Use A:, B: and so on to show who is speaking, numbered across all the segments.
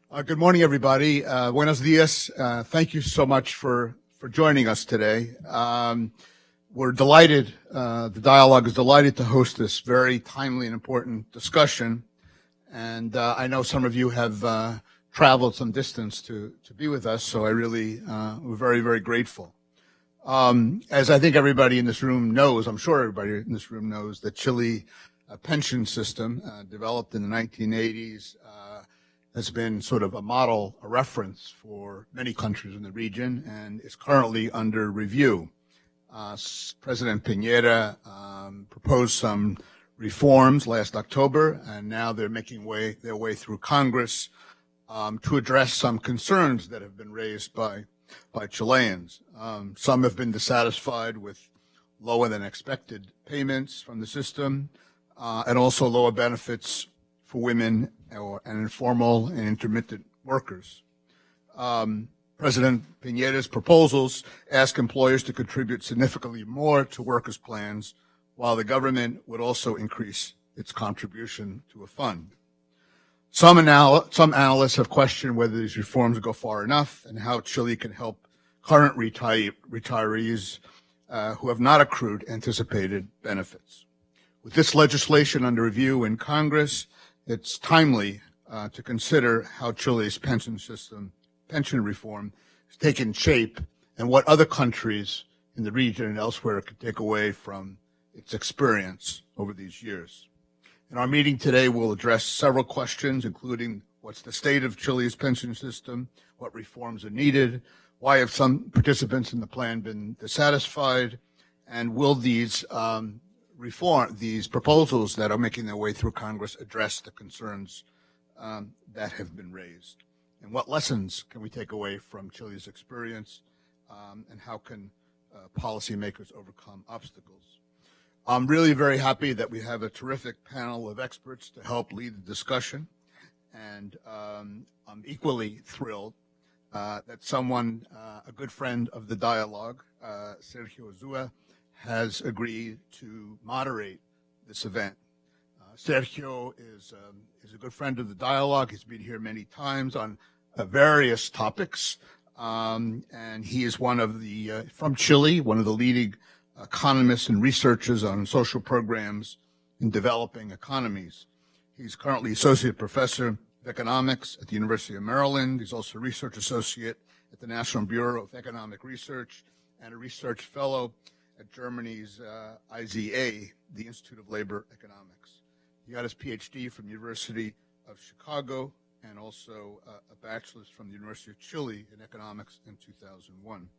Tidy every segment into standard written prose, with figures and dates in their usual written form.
A: Good morning, everybody. Buenos dias. Thank you so much for joining us today. We're delighted, the dialogue is delighted to host this very timely and important discussion. And I know some of you have traveled some distance to be with us, so we're very, very grateful. As I think everybody in this room knows, I'm sure everybody in this room knows, the Chile pension system developed in the 1980s has been sort of a model, a reference for many countries in the region, and is currently under review. President Piñera proposed some reforms last October, and now they're making their way through Congress to address some concerns that have been raised by Chileans. Some have been dissatisfied with lower than expected payments from the system, and also lower benefits for women and informal and intermittent workers. President Piñera's proposals ask employers to contribute significantly more to workers' plans, while the government would also increase its contribution to a fund. Some analysts have questioned whether these reforms go far enough and how Chile can help current retirees who have not accrued anticipated benefits. With this legislation under review in Congress, it's timely to consider how Chile's pension reform has taken shape and what other countries in the region and elsewhere could take away from its experience over these years. In our meeting today, we'll address several questions, including what's the state of Chile's pension system, what reforms are needed, why have some participants in the plan been dissatisfied, and will these proposals that are making their way through Congress address the concerns that have been raised? And what lessons can we take away from Chile's experience, and how can policymakers overcome obstacles? I'm really very happy that we have a terrific panel of experts to help lead the discussion, and I'm equally thrilled that someone, a good friend of the dialogue, Sergio Zua, has agreed to moderate this event. Sergio is a good friend of the dialogue. He's been here many times on various topics, and he is from Chile, one of the leading economists and researchers on social programs in developing economies. He's currently associate professor of economics at the University of Maryland. He's also a research associate at the National Bureau of Economic Research and a research fellow at Germany's IZA, the Institute of Labor Economics. He got his PhD from the University of Chicago and also a bachelor's from the University of Chile in economics in 2001.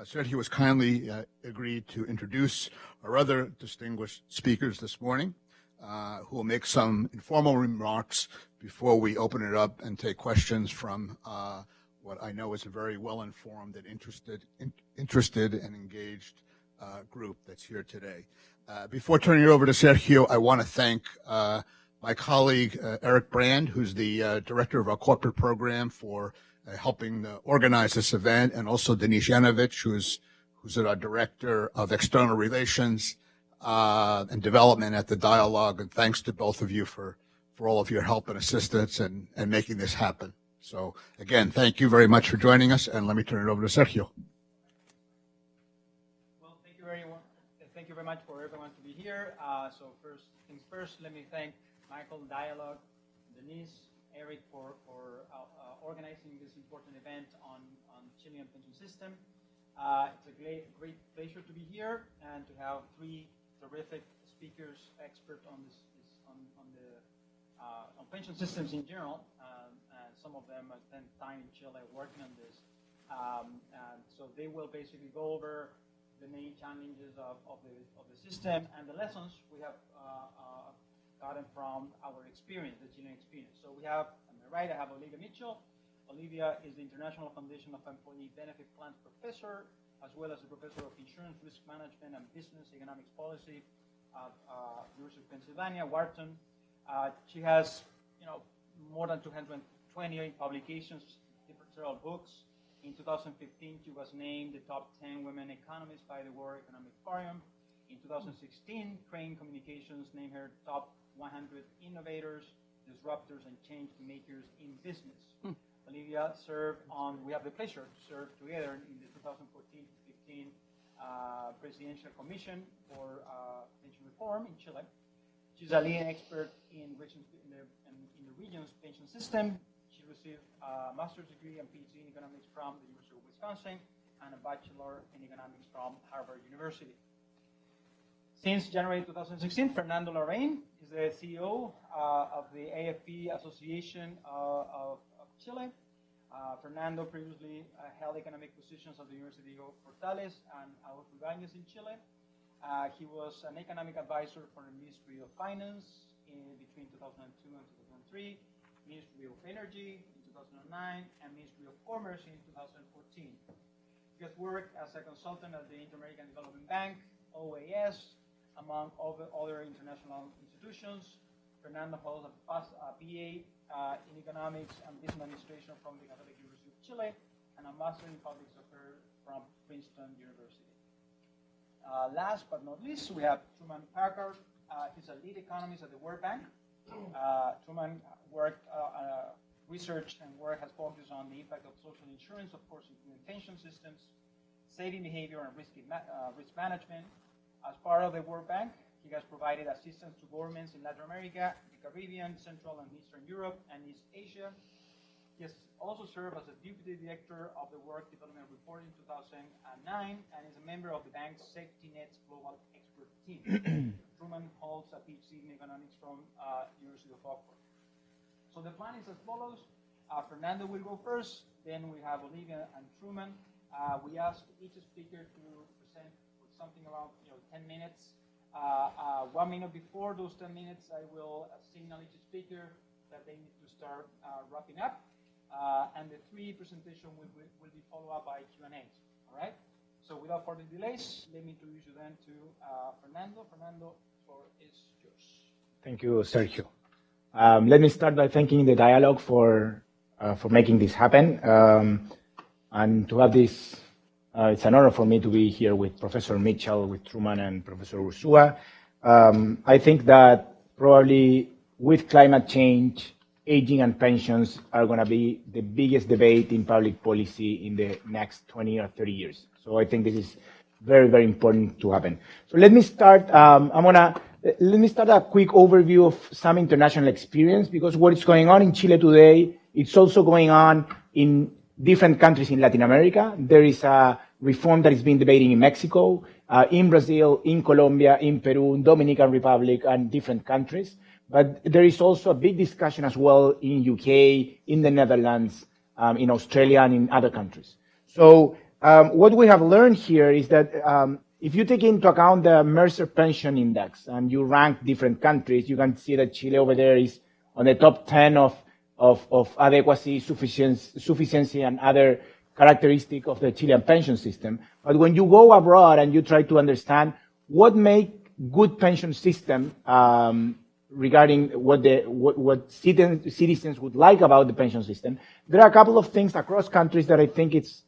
A: Sergio has kindly agreed to introduce our other distinguished speakers this morning, who will make some informal remarks before we open it up and take questions from what I know is a very well-informed and interested and engaged group that's here today. Before turning it over to Sergio, I want to thank my colleague Eric Brand, who's the director of our corporate program, for helping organize this event, and also Denise Yanovich, who's our director of external relations and development at the dialogue. And thanks to both of you for all of your help and assistance and making this happen. So again, thank you very much for joining us, and let me turn it over to Sergio.
B: Thank you very much for everyone to be here. So first things first, let me thank Michael, Dialogue, Denise, Eric for organizing this important event on Chilean pension system. It's a great pleasure to be here and to have three terrific speakers, expert on pension systems in general. Some of them have spent time in Chile working on this. And so they will basically go over the main challenges of the system and the lessons we have gotten from our experience, the Chilean experience. So we have, on my right, I have Olivia Mitchell. Olivia is the International Foundation of Employee Benefit Plans professor, as well as a professor of insurance risk management and business economics policy at University of Pennsylvania, Wharton. She has, more than 220 publications, several books. In 2015, she was named the top 10 women economists by the World Economic Forum. In 2016, Crane Communications named her top 100 innovators. disruptors and change makers in business. Olivia served on, we have the pleasure to serve together in the 2014-15 Presidential Commission for Pension Reform in Chile. She's a leading expert in the region's pension system. She received a master's degree and PhD in economics from the University of Wisconsin and a bachelor in economics from Harvard University. Since January 2016, Fernando Larraín is the CEO of the AFP Association of Chile. Fernando previously held economic positions at the University of Portales and Adolfo Ibáñez in Chile. He was an economic advisor for the Ministry of Finance between 2002 and 2003, Ministry of Energy in 2009, and Ministry of Commerce in 2014. He has worked as a consultant at the Inter-American Development Bank, OAS, among other international institutions. Fernando holds a BA in Economics and Business Administration from the Catholic University of Chile and a Master in Public Affairs from Princeton University. Last but not least, we have Truman Packard. He's a lead economist at the World Bank. Truman worked, research and work has focused on the impact of social insurance, of course, including pension systems, saving behavior, and risk management. As part of the World Bank, he has provided assistance to governments in Latin America, the Caribbean, Central and Eastern Europe, and East Asia. He has also served as a deputy director of the Work Development Report in 2009 and is a member of the bank's Safety Nets Global Expert Team. Truman holds a PhD in economics from University of Oxford. So the plan is as follows. Fernando will go first, then we have Olivia and Truman. We asked each speaker to present with something around 10 minutes. 1 minute before those 10 minutes, I will signal each speaker that they need to start wrapping up. And the three presentations will be followed up by Q&As. All right? So without further delays, let me introduce you then to Fernando. Fernando, the floor is yours.
C: Thank you, Sergio. Let me start by thanking the dialogue for making this happen. And to have this, it's an honor for me to be here with Professor Mitchell, with Truman, and Professor Ursula. I think that probably with climate change, aging and pensions are going to be the biggest debate in public policy in the next 20 or 30 years. So I think this is very, very important to happen. So let me start. Let me start a quick overview of some international experience, because what is going on in Chile today, it's also going on in different countries in Latin America. There is a reform that is being debated in Mexico, in Brazil, in Colombia, in Peru, Dominican Republic, and different countries. But there is also a big discussion as well in UK, in the Netherlands, in Australia, and in other countries. So what we have learned here is that if you take into account the Mercer Pension Index and you rank different countries, you can see that Chile over there is on the top 10 of adequacy, sufficiency, and other characteristics of the Chilean pension system. But when you go abroad and you try to understand what make good pension system, regarding what citizens would like about the pension system, there are a couple of things across countries that I think it's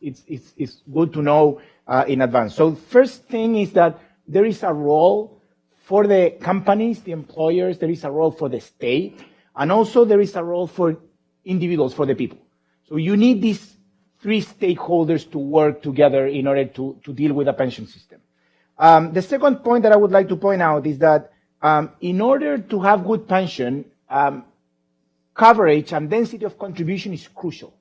C: good to know in advance. So first thing is that there is a role for the companies, the employers, there is a role for the state, and also there is a role for individuals, for the people. So you need these three stakeholders to work together in order to deal with a pension system. The second point that I would like to point out is that in order to have good pension, coverage and density of contribution is crucial.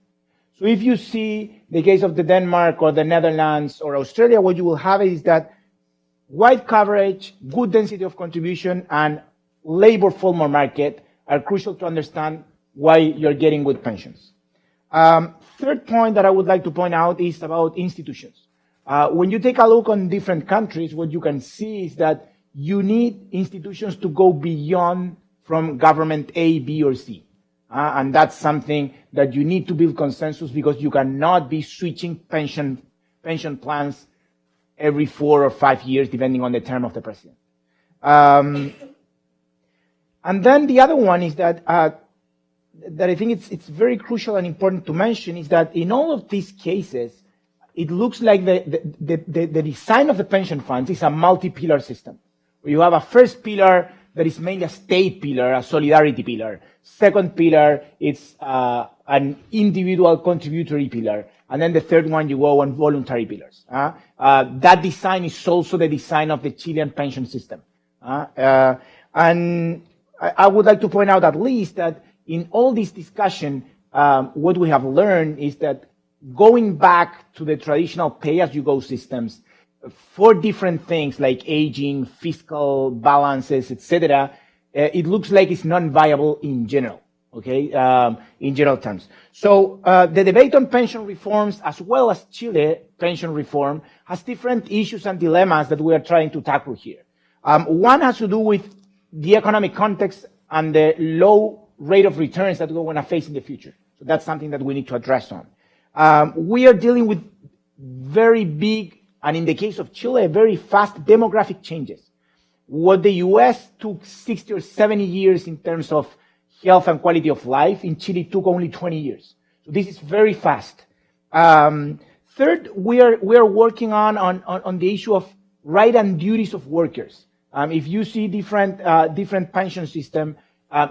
C: So if you see the case of the Denmark or the Netherlands or Australia, what you will have is that wide coverage, good density of contribution, and labor formal market are crucial to understand why you're getting good pensions. Third point that I would like to point out is about institutions. When you take a look on different countries, what you can see is that you need institutions to go beyond from government A, B, or C. And that's something that you need to build consensus, because you cannot be switching pension plans every 4 or 5 years, depending on the term of the president. And then the other one is that I think it's very crucial and important to mention is that in all of these cases, it looks like the design of the pension funds is a multi-pillar system. You have a first pillar that is mainly a state pillar, a solidarity pillar. Second pillar, it's an individual contributory pillar. And then the third one, you go on voluntary pillars. That design is also the design of the Chilean pension system. And I would like to point out at least that in all this discussion, what we have learned is that going back to the traditional pay-as-you-go systems for different things like aging, fiscal balances, etc., it looks like it's non-viable in general, okay, in general terms. So the debate on pension reforms, as well as Chile pension reform, has different issues and dilemmas that we are trying to tackle here. One has to do with the economic context and the low rate of returns that we're going to face in the future. So that's something that we need to address on. We are dealing with very big, and in the case of Chile, very fast demographic changes. What the US took 60 or 70 years in terms of health and quality of life, in Chile took only 20 years. So this is very fast. Third, we are working on the issue of rights and duties of workers. If you see different pension system,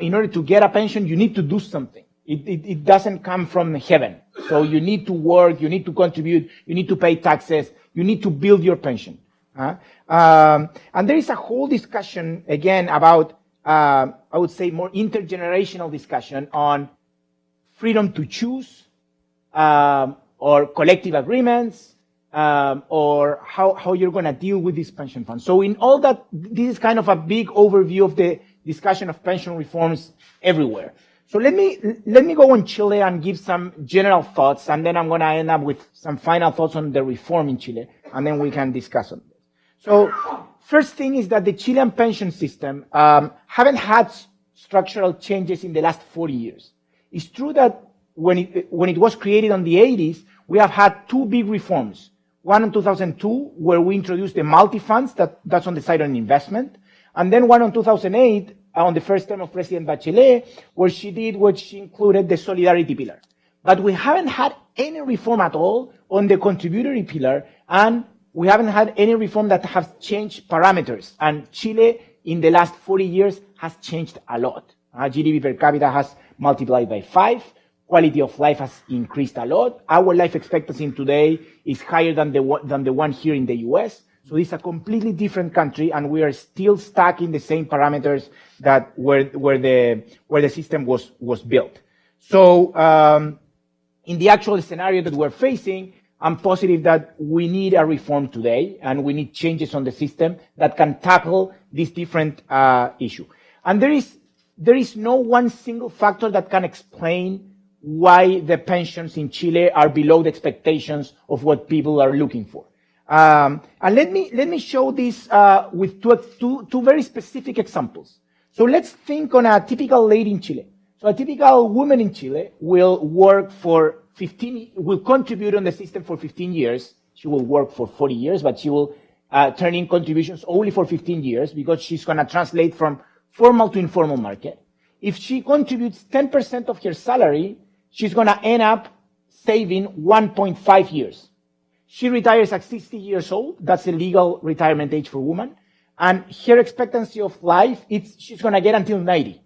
C: in order to get a pension, you need to do something. It doesn't come from heaven. So you need to work, you need to contribute, you need to pay taxes, you need to build your pension. And there is a whole discussion, again, about, I would say, more intergenerational discussion on freedom to choose, or collective agreements, or how you're going to deal with this pension fund. So in all that, this is kind of a big overview of the discussion of pension reforms everywhere. So let me go on Chile and give some general thoughts, and then I'm going to end up with some final thoughts on the reform in Chile, and then we can discuss on this. So first thing is that the Chilean pension system haven't had structural changes in the last 40 years. It's true that when it was created in the 80s, we have had two big reforms. One in 2002, where we introduced the multi-funds, that's on the side of investment, and then one in 2008, on the first term of President Bachelet, where she included the solidarity pillar. But we haven't had any reform at all on the contributory pillar, and we haven't had any reform that has changed parameters. And Chile, in the last 40 years, has changed a lot. GDP per capita has multiplied by 5. Quality of life has increased a lot. Our life expectancy today is higher than the one here in the US. So it's a completely different country, and we are still stuck in the same parameters that where the system was built. So in the actual scenario that we're facing, I'm positive that we need a reform today, and we need changes on the system that can tackle this different issue. And there is no one single factor that can explain why the pensions in Chile are below the expectations of what people are looking for. And let me show this with two very specific examples. So let's think on a typical lady in Chile. So a typical woman in Chile will work for will contribute on the system for 15 years. She will work for 40 years, but she will turn in contributions only for 15 years because she's going to translate from formal to informal market. If she contributes 10% of her salary, she's going to end up saving 1.5 years. She retires at 60 years old. That's the legal retirement age for women. And her expectancy of life, she's going to get until 90.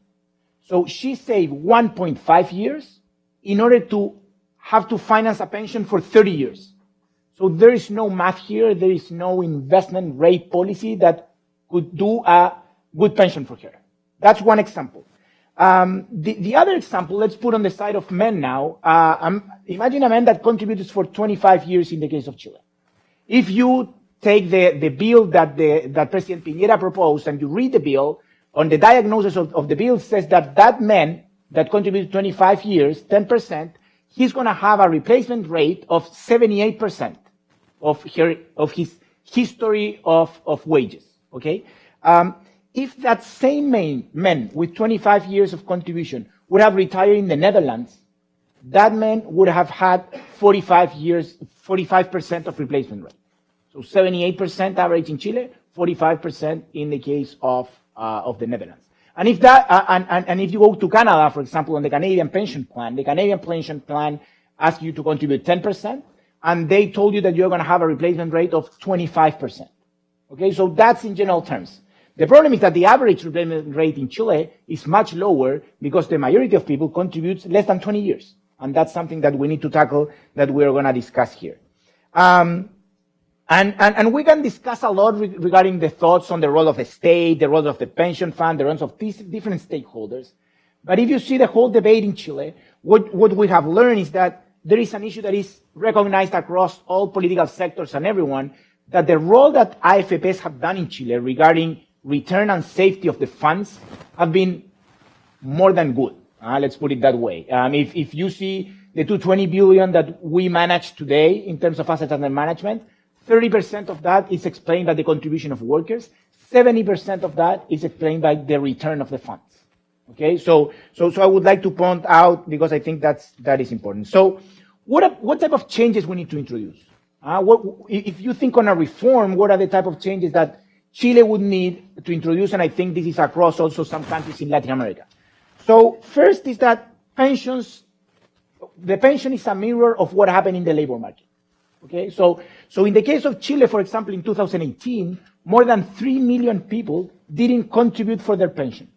C: So she saved 1.5 years in order to have to finance a pension for 30 years. So there is no math here. There is no investment rate policy that could do a good pension for her. That's one example. The other example, let's put on the side of men now. Imagine a man that contributes for 25 years in the case of Chile. If you take the bill that President Piñera proposed and you read the bill, on the diagnosis of the bill says that man that contributes 25 years, 10%, he's going to have a replacement rate of 78% of his history of wages. Okay. If that same man with 25 years of contribution would have retired in the Netherlands, that man would have had 45% of replacement rate. So 78% average in Chile, 45% in the case of the Netherlands. And if if you go to Canada, for example, on the Canadian pension plan, the Canadian pension plan asks you to contribute 10%, and they told you that you're going to have a replacement rate of 25%. Okay, so that's in general terms. The problem is that the average repayment rate in Chile is much lower because the majority of people contributes less than 20 years. And that's something that we need to tackle that we're going to discuss here. And we can discuss a lot regarding the thoughts on the role of the state, the role of the pension fund, the roles of these different stakeholders. But if you see the whole debate in Chile, what we have learned is that there is an issue that is recognized across all political sectors and everyone, that the role that AFPs have done in Chile regarding return and safety of the funds have been more than good. Let's put it that way. If you see the 220 billion that we manage today in terms of assets under management, 30% of that is explained by the contribution of workers. 70% of that is explained by the return of the funds. Okay, so I would like to point out, because I think that is important. So what type of changes we need to introduce? If you think on a reform, what are the type of changes that Chile would need to introduce? And I think this is across also some countries in Latin America. So first is that the pension is a mirror of what happened in the labor market. Okay, so in the case of Chile, for example, in 2018, more than 3 million people didn't contribute for their pension.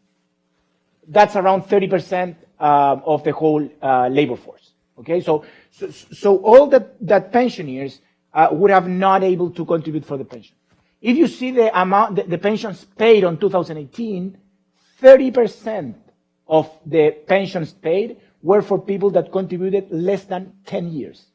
C: That's around 30% of the whole labor force. Okay, so all that pensioners would have not able to contribute for the pension. If you see the amount, the pensions paid on 2018, 30% of the pensions paid were for people that contributed less than 10 years.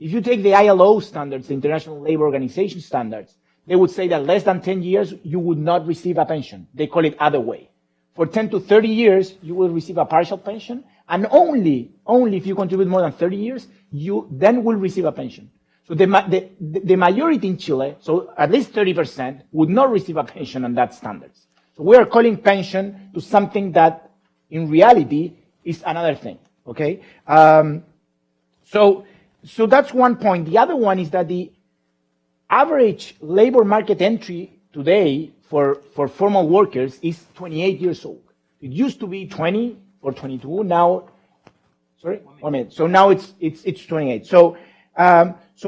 C: If you take the ILO standards, the International Labor Organization standards, they would say that less than 10 years, you would not receive a pension. They call it other way. For 10 to 30 years, you will receive a partial pension, and only if you contribute more than 30 years, you then will receive a pension. So the majority in Chile, so at least 30%, would not receive a pension on that standards. So we are calling pension to something that, in reality, is another thing. Okay, so that's one point. The other one is that the average labor market entry today for formal workers is 28 years old. It used to be 20 or 22. Now, sorry, 1 minute. So now it's 28. So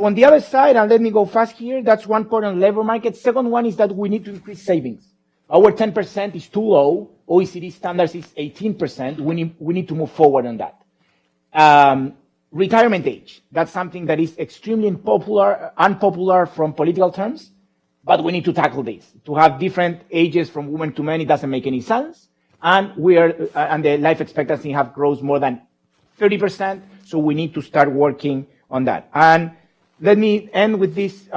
C: on the other side, and let me go fast here, that's one point on labor market. Second one is that we need to increase savings. Our 10% is too low. OECD standards is 18%. We need to move forward on that. Retirement age. That's something that is extremely unpopular from political terms, but we need to tackle this. To have different ages from women to men, it doesn't make any sense. And the life expectancy grows more than 30%, so we need to start working on that. And let me end with this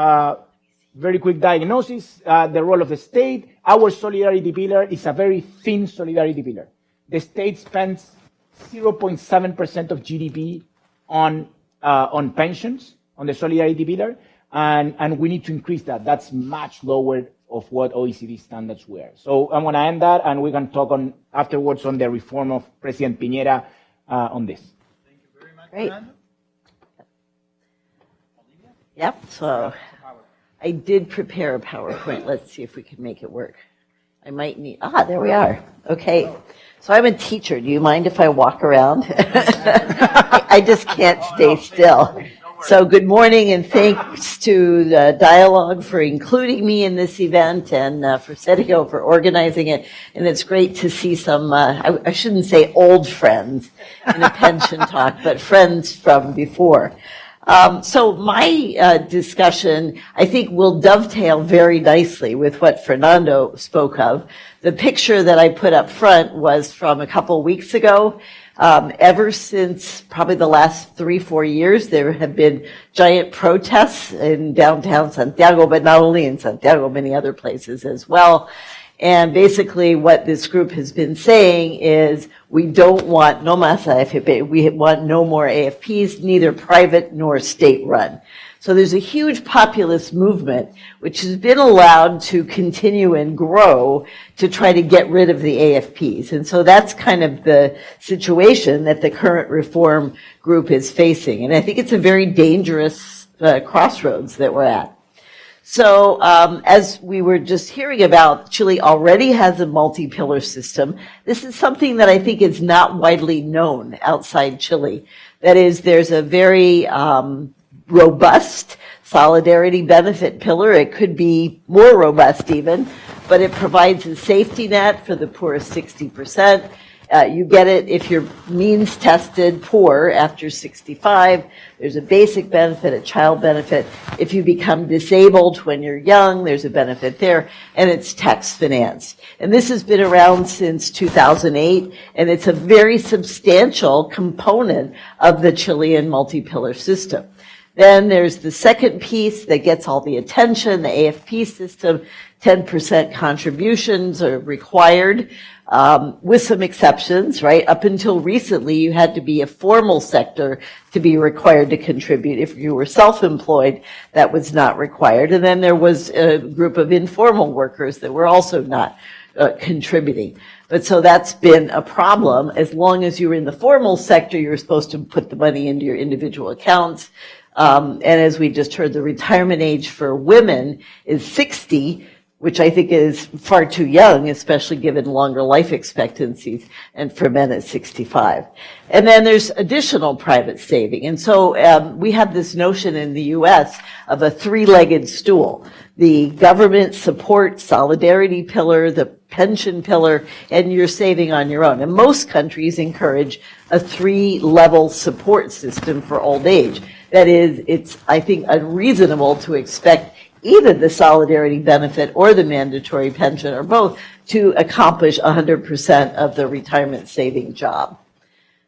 C: very quick diagnosis. The role of the state. Our solidarity pillar is a very thin solidarity pillar. The state spends 0.7% of GDP on pensions, on the solidarity pillar, and we need to increase that. That's much lower of what OECD standards were. So I'm going to end that, and we can talk afterwards on the reform of President Piñera on this.
B: Thank you very much,
D: Great.
B: Fernando.
D: Yep, so I did prepare a PowerPoint. Let's see if we can make it work. I might need, there we are. Okay, so I'm a teacher. Do you mind if I walk around? I just can't stay still. So good morning, and thanks to the Dialogue for including me in this event, and for Sergio for organizing it. And it's great to see some, I shouldn't say old friends in a pension talk, but friends from before. So my discussion, I think, will dovetail very nicely with what Fernando spoke of. The picture that I put up front was from a couple weeks ago. Ever since probably the last 3-4 years, there have been giant protests in downtown Santiago, but not only in Santiago, many other places as well. And basically what this group has been saying is we don't want no más AFP, we want no more AFPs, neither private nor state run. So there's a huge populist movement which has been allowed to continue and grow to try to get rid of the AFPs. And so that's kind of the situation that the current reform group is facing. And I think it's a very dangerous crossroads that we're at. So as we were just hearing about, Chile already has a multi-pillar system. This is something that I think is not widely known outside Chile. That is, there's a very robust solidarity benefit pillar. It could be more robust even, but it provides a safety net for the poorest 60%. You get it if you're means tested poor after 65. There's a basic benefit, a child benefit. If you become disabled when you're young, there's a benefit there, and it's tax financed. And this has been around since 2008, and it's a very substantial component of the Chilean multi-pillar system. Then there's the second piece that gets all the attention, the AFP system. 10% contributions are required, with some exceptions, right? Up until recently, you had to be a formal sector to be required to contribute. If you were self-employed, that was not required. And then there was a group of informal workers that were also not contributing. But so that's been a problem. As long as you were in the formal sector, you were supposed to put the money into your individual accounts. And as we just heard, the retirement age for women is 60, which I think is far too young, especially given longer life expectancies, and for men at 65. And then there's additional private saving. And so we have this notion in the U.S. of a three-legged stool. The government support solidarity pillar, the pension pillar, and you're saving on your own. And most countries encourage a three-level support system for old age. That is, it's, I think, unreasonable to expect either the solidarity benefit or the mandatory pension or both to accomplish 100% of the retirement saving job.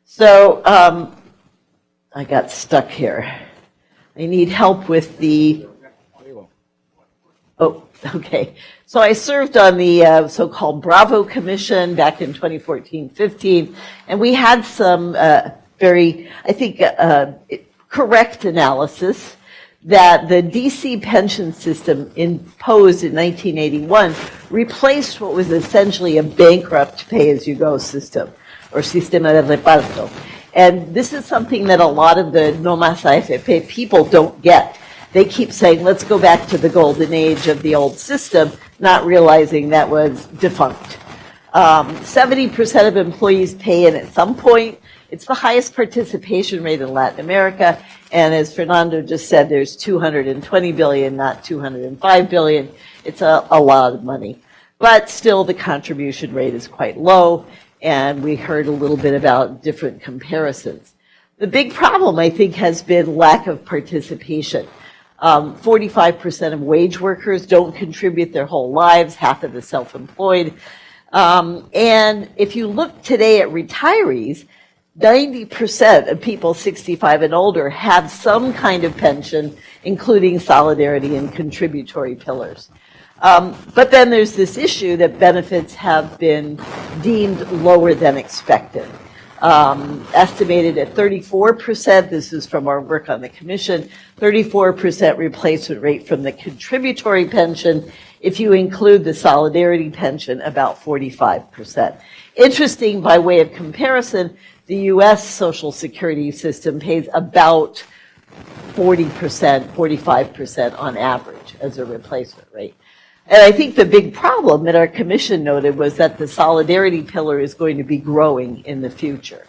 D: So I got stuck here. I need help with the, oh, okay. So I served on the so-called Bravo Commission back in 2014-15, and we had some very, I think, correct analysis that the DC pension system imposed in 1981 replaced what was essentially a bankrupt pay-as-you-go system, or sistema de reparto. And this is something that a lot of the no más AFP people don't get. They keep saying, let's go back to the golden age of the old system, not realizing that was defunct. 70% of employees pay in at some point. It's the highest participation rate in Latin America, and as Fernando just said, there's 220 billion, not 205 billion. It's a lot of money. But still, the contribution rate is quite low, and we heard a little bit about different comparisons. The big problem, I think, has been lack of participation. 45% of wage workers don't contribute their whole lives, half of the self-employed. And if you look today at retirees, 90% of people 65 and older have some kind of pension, including solidarity and contributory pillars. But then there's this issue that benefits have been deemed lower than expected. Estimated at 34%, this is from our work on the commission, 34% replacement rate from the contributory pension. If you include the solidarity pension, about 45%. Interesting, by way of comparison, the U.S. Social Security system pays about 40%, 45% on average as a replacement rate. And I think the big problem that our commission noted was that the solidarity pillar is going to be growing in the future.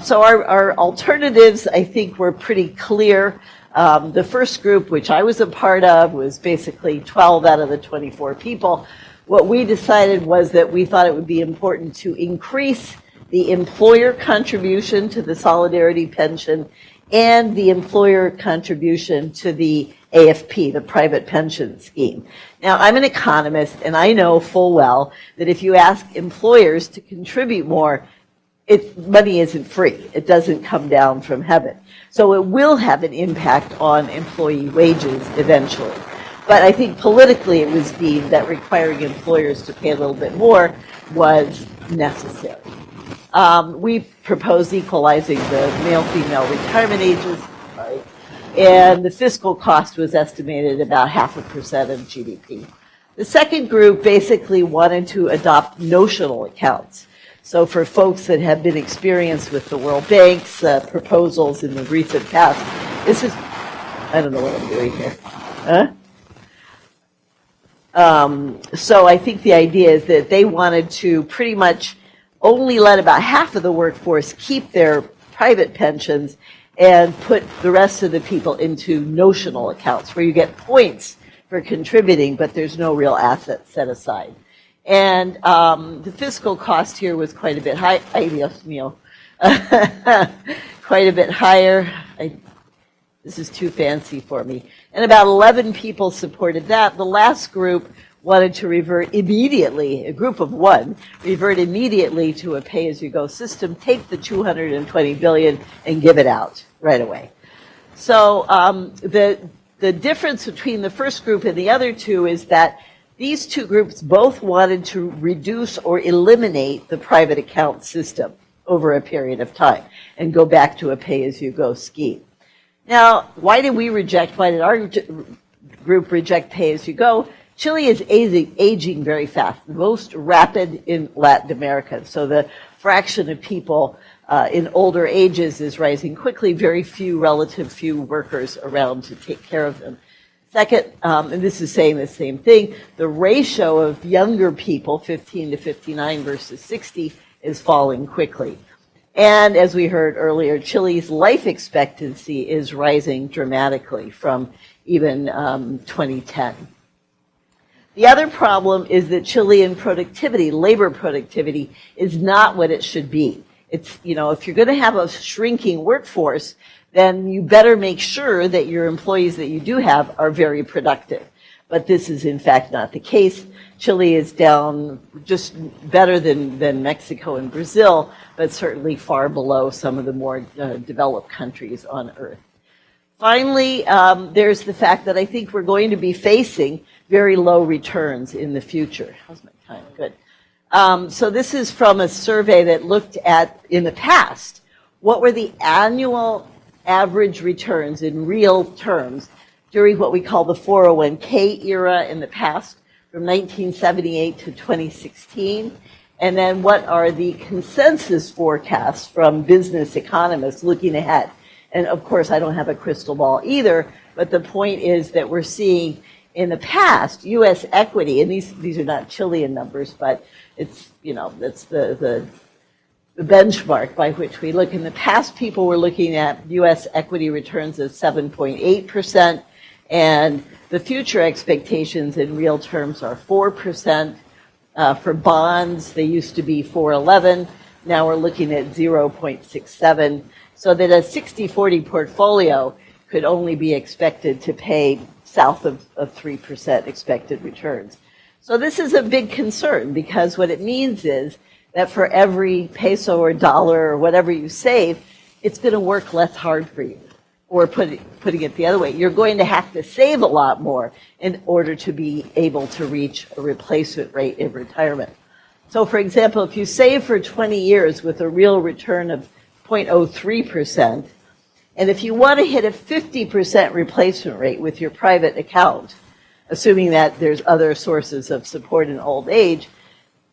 D: So our alternatives, I think, were pretty clear. The first group, which I was a part of, was basically 12 out of the 24 people. What we decided was that we thought it would be important to increase the employer contribution to the solidarity pension and the employer contribution to the AFP, the private pension scheme. Now, I'm an economist, and I know full well that if you ask employers to contribute more, money isn't free. It doesn't come down from heaven. So it will have an impact on employee wages eventually. But I think politically it was deemed that requiring employers to pay a little bit more was necessary. We proposed equalizing the male-female retirement ages, and the fiscal cost was estimated about 0.5% of GDP. The second group basically wanted to adopt notional accounts. So for folks that have been experienced with the World Bank's proposals in the recent past, this is, I don't know what I'm doing here. So I think the idea is that they wanted to pretty much only let about half of the workforce keep their private pensions and put the rest of the people into notional accounts where you get points for contributing, but there's no real assets set aside. And the fiscal cost here was quite a bit high. Ay, Dios mío. Quite a bit higher. This is too fancy for me. And about 11 people supported that. The last group wanted to revert immediately, a group of one, revert immediately to a pay-as-you-go system, take the $220 billion and give it out right away. So the difference between the first group and the other two is that these two groups both wanted to reduce or eliminate the private account system over a period of time and go back to a pay-as-you-go scheme. Now, why did our group reject pay-as-you-go? Chile is aging very fast, the most rapid in Latin America. So the fraction of people in older ages is rising quickly, relative few workers around to take care of them. Second, and this is saying the same thing, the ratio of younger people, 15 to 59 versus 60, is falling quickly. And as we heard earlier, Chile's life expectancy is rising dramatically from even 2010. The other problem is that Chilean productivity, labor productivity, is not what it should be. It's, if you're going to have a shrinking workforce, then you better make sure that your employees that you do have are very productive. But this is in fact not the case. Chile is down just better than Mexico and Brazil, but certainly far below some of the more developed countries on Earth. Finally, there's the fact that I think we're going to be facing very low returns in the future. How's my time? Good. So this is from a survey that looked at, in the past, what were the annual average returns in real terms during what we call the 401k era in the past, from 1978 to 2016, and then what are the consensus forecasts from business economists looking ahead. And of course, I don't have a crystal ball either, but the point is that we're seeing in the past, U.S. equity, and these are not Chilean numbers, but it's, that's the benchmark by which we look. In the past, people were looking at U.S. equity returns of 7.8%, and the future expectations in real terms are 4%. For bonds, they used to be 4.11. Now we're looking at 0.67. So that a 60-40 portfolio could only be expected to pay south of 3% expected returns. So this is a big concern, because what it means is that for every peso or dollar or whatever you save, it's going to work less hard for you. Or putting it the other way, you're going to have to save a lot more in order to be able to reach a replacement rate in retirement. So for example, if you save for 20 years with a real return of 0.03%, and if you want to hit a 50% replacement rate with your private account, assuming that there's other sources of support in old age,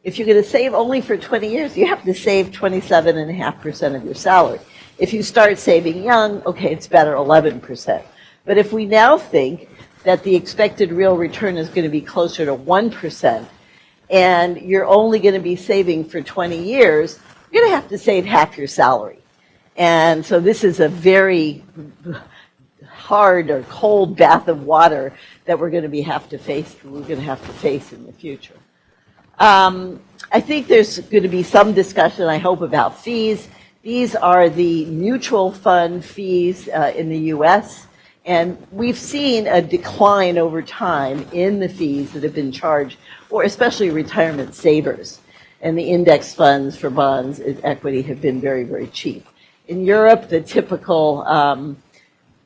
D: if you're going to save only for 20 years, you have to save 27.5% of your salary. If you start saving young, okay, it's better, 11%. But if we now think that the expected real return is going to be closer to 1%, and you're only going to be saving for 20 years, you're going to have to save half your salary. And so this is a very hard or cold bath of water that we're going to have to face in the future. I think there's going to be some discussion, I hope, about fees. These are the mutual fund fees in the U.S., and we've seen a decline over time in the fees that have been charged, or especially retirement savers. And the index funds for bonds and equity have been very, very cheap. In Europe, the typical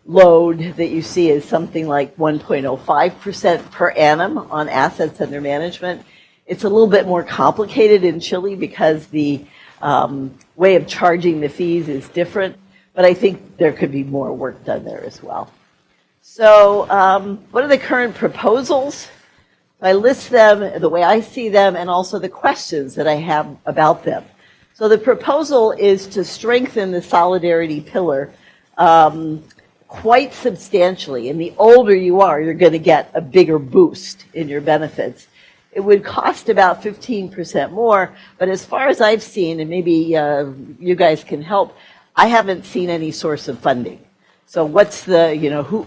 D: load that you see is something like 1.05% per annum on assets under management. It's a little bit more complicated in Chile because the way of charging the fees is different, but I think there could be more work done there as well. So what are the current proposals? I list them the way I see them and also the questions that I have about them. So the proposal is to strengthen the solidarity pillar quite substantially. And the older you are, you're going to get a bigger boost in your benefits. It would cost about 15% more, but as far as I've seen, and maybe you guys can help, I haven't seen any source of funding. So what's the,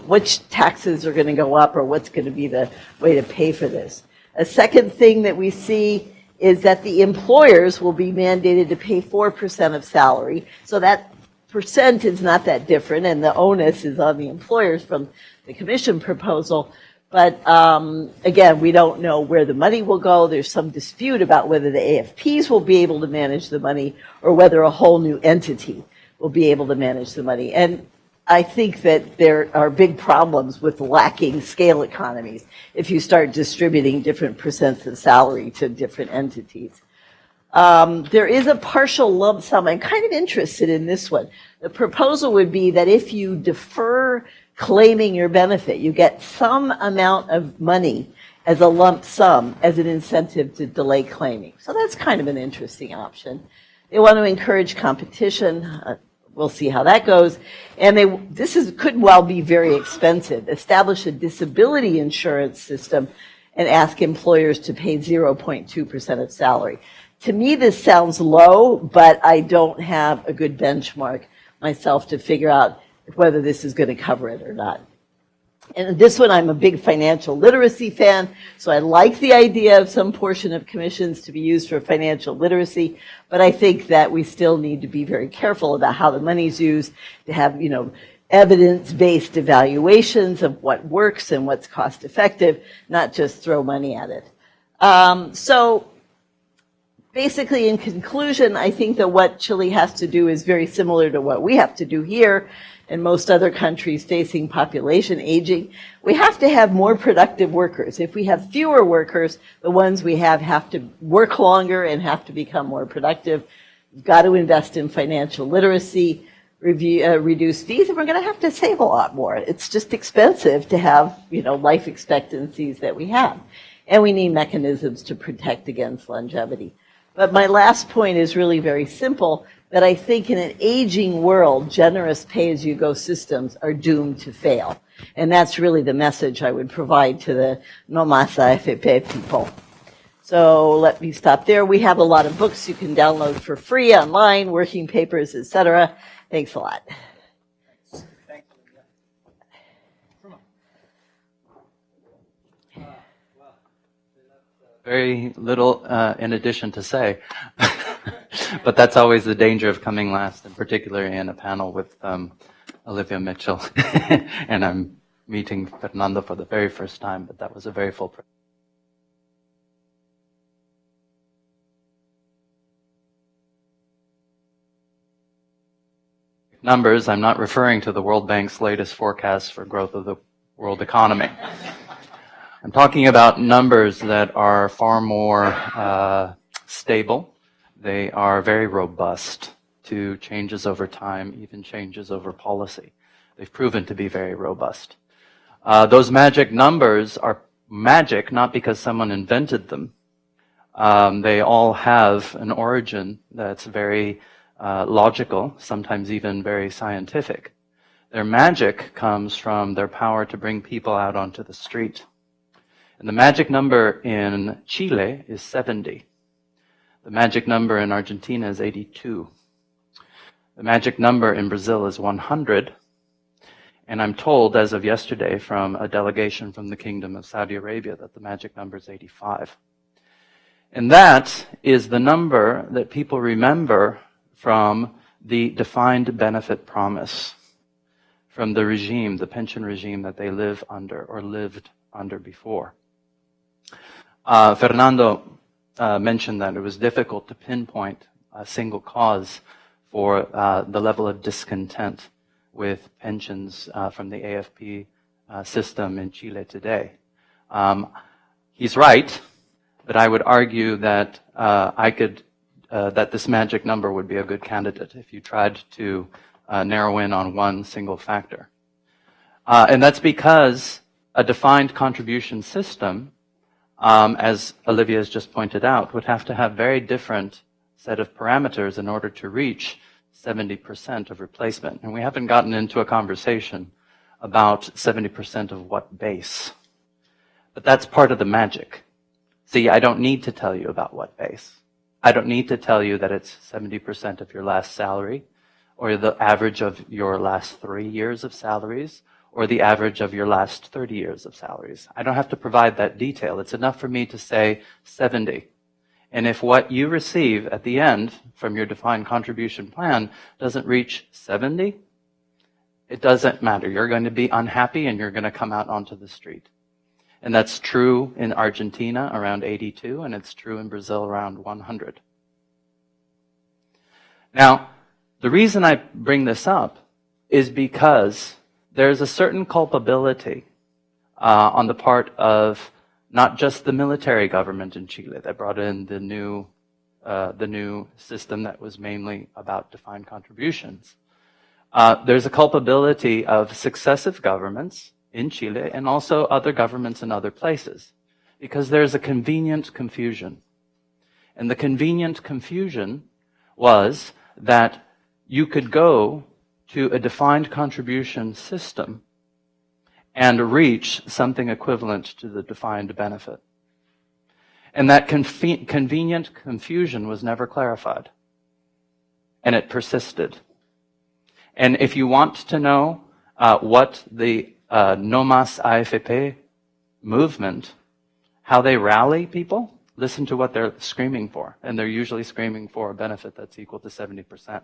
D: which taxes are going to go up, or what's going to be the way to pay for this? A second thing that we see is that the employers will be mandated to pay 4% of salary. So that percent is not that different, and the onus is on the employers from the commission proposal. But again, we don't know where the money will go. There's some dispute about whether the AFPs will be able to manage the money or whether a whole new entity will be able to manage the money. And I think that there are big problems with lacking scale economies if you start distributing different percents of salary to different entities. There is a partial lump sum. I'm kind of interested in this one. The proposal would be that if you defer claiming your benefit, you get some amount of money as a lump sum as an incentive to delay claiming. So that's kind of an interesting option. They want to encourage competition. We'll see how that goes. And could well be very expensive. Establish a disability insurance system and ask employers to pay 0.2% of salary. To me, this sounds low, but I don't have a good benchmark myself to figure out whether this is going to cover it or not. And this one, I'm a big financial literacy fan, so I like the idea of some portion of commissions to be used for financial literacy, but I think that we still need to be very careful about how the money's used, to have, evidence-based evaluations of what works and what's cost-effective, not just throw money at it. So basically, in conclusion, I think that what Chile has to do is very similar to what we have to do here and most other countries facing population aging. We have to have more productive workers. If we have fewer workers, the ones we have to work longer and have to become more productive. We've got to invest in financial literacy, reduce fees, and we're going to have to save a lot more. It's just expensive to have, life expectancies that we have. And we need mechanisms to protect against longevity. But my last point is really very simple, that I think in an aging world, generous pay-as-you-go systems are doomed to fail. And that's really the message I would provide to the No Más AFP people. So let me stop there. We have a lot of books you can download for free online, working papers, etc. Thanks a lot.
B: Thanks, Olivia.
E: Very little in addition to say. But that's always the danger of coming last, and particularly in a panel with Olivia Mitchell. And I'm meeting Fernando for the very first time, but that was a very full presentation. Numbers, I'm not referring to the World Bank's latest forecast for growth of the world economy. I'm talking about numbers that are far more stable. They are very robust to changes over time, even changes over policy. They've proven to be very robust. Those magic numbers are magic not because someone invented them. They all have an origin that's very logical, sometimes even very scientific. Their magic comes from their power to bring people out onto the street. And the magic number in Chile is 70. The magic number in Argentina is 82. The magic number in Brazil is 100. And I'm told, as of yesterday, from a delegation from the Kingdom of Saudi Arabia, that the magic number is 85. And that is the number that people remember from the defined benefit promise, from the regime, the pension regime that they live under or lived under before. Fernando mentioned that it was difficult to pinpoint a single cause for the level of discontent with pensions from the AFP system in Chile today. He's right, but I would argue that that this magic number would be a good candidate if you tried to narrow in on one single factor. And that's because a defined contribution system, as Olivia has just pointed out, would have to have very different set of parameters in order to reach 70% of replacement. And we haven't gotten into a conversation about 70% of what base. But that's part of the magic. See, I don't need to tell you about what base. I don't need to tell you that it's 70% of your last salary or the average of your last 3 years of salaries, or the average of your last 30 years of salaries. I don't have to provide that detail. It's enough for me to say 70. And if what you receive at the end from your defined contribution plan doesn't reach 70, it doesn't matter. You're going to be unhappy and you're going to come out onto the street. And that's true in Argentina around 82, and it's true in Brazil around 100. Now, the reason I bring this up is because there's a certain culpability on the part of not just the military government in Chile that brought in the new system that was mainly about defined contributions. There's a culpability of successive governments in Chile and also other governments in other places, because there's a convenient confusion. And the convenient confusion was that you could go to a defined contribution system and reach something equivalent to the defined benefit. And that convenient confusion was never clarified. And it persisted. And if you want to know what the No Más AFP movement, how they rally people, listen to what they're screaming for. And they're usually screaming for a benefit that's equal to 70%.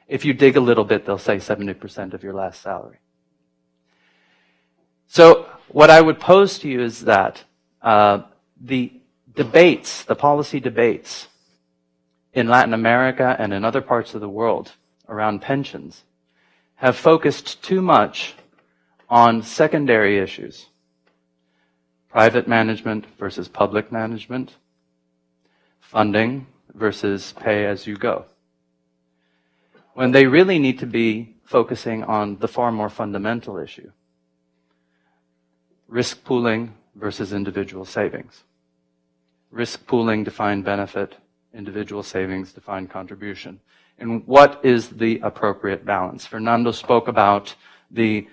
E: If you dig a little bit, they'll say 70% of your last salary. So what I would pose to you is that the debates, the policy debates in Latin America and in other parts of the world around pensions have focused too much on secondary issues. Private management versus public management, funding versus pay as you go. When they really need to be focusing on the far more fundamental issue. Risk pooling versus individual savings. Risk pooling, defined benefit, individual savings, defined contribution. And what is the appropriate balance? Fernando spoke about the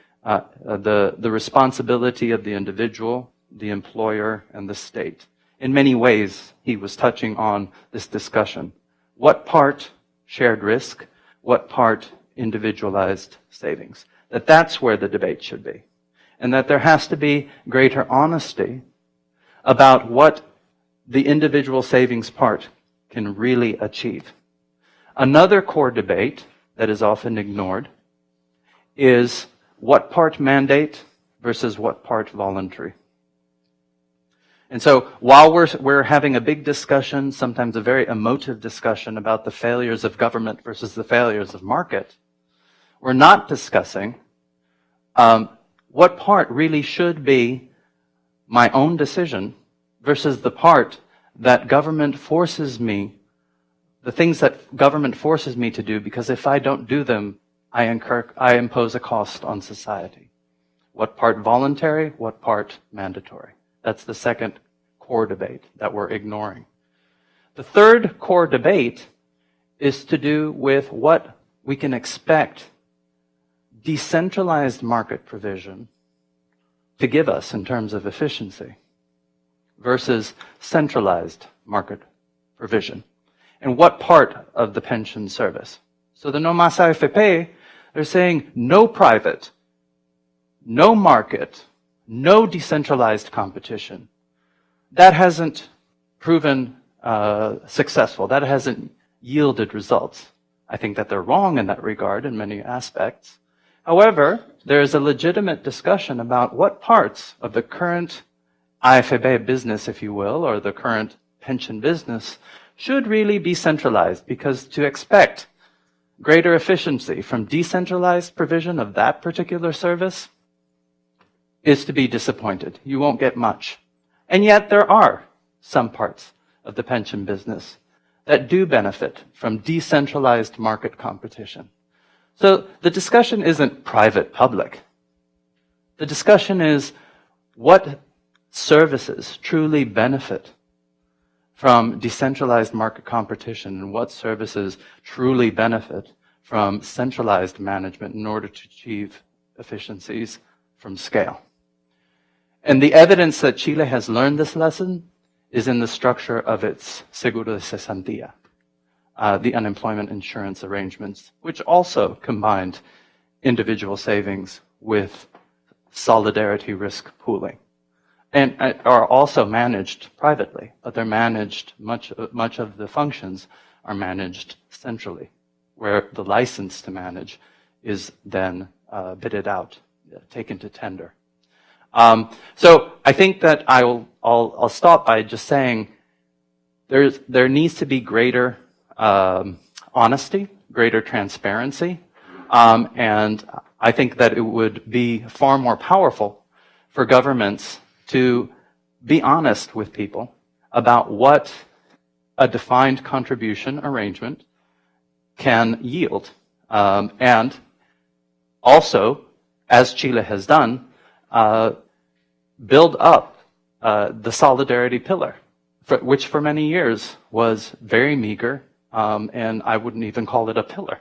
E: responsibility of the individual, the employer, and the state. In many ways, he was touching on this discussion. What part shared risk? What part individualized savings? That's where the debate should be. And that there has to be greater honesty about what the individual savings part can really achieve. Another core debate that is often ignored is what part mandate versus what part voluntary. And so while we're having a big discussion, sometimes a very emotive discussion about the failures of government versus the failures of market, we're not discussing what part really should be my own decision versus the part that government forces me, the things that government forces me to do, because if I don't do them, I impose a cost on society. What part voluntary, what part mandatory? That's the second core debate that we're ignoring. The third core debate is to do with what we can expect decentralized market provision to give us in terms of efficiency versus centralized market provision. And what part of the pension service? So the No Más AFP, they're saying no private, no market, no decentralized competition. That hasn't proven successful. That hasn't yielded results. I think that they're wrong in that regard in many aspects. However, there is a legitimate discussion about what parts of the current AFP business, if you will, or the current pension business, should really be centralized, because to expect greater efficiency from decentralized provision of that particular service is to be disappointed. You won't get much. And yet there are some parts of the pension business that do benefit from decentralized market competition. So the discussion isn't private-public. The discussion is what services truly benefit from decentralized market competition and what services truly benefit from centralized management in order to achieve efficiencies from scale. And the evidence that Chile has learned this lesson is in the structure of its seguro de cesantía. the unemployment insurance arrangements, which also combined individual savings with solidarity risk pooling, and are also managed privately, but they're managed, much of the functions are managed centrally, where the license to manage is then bidded out, taken to tender. So I think that I'll stop by just saying there needs to be greater honesty, greater transparency, and I think that it would be far more powerful for governments to be honest with people about what a defined contribution arrangement can yield. And also, as Chile has done, build up the solidarity pillar, which for many years was very meager, and I wouldn't even call it a pillar.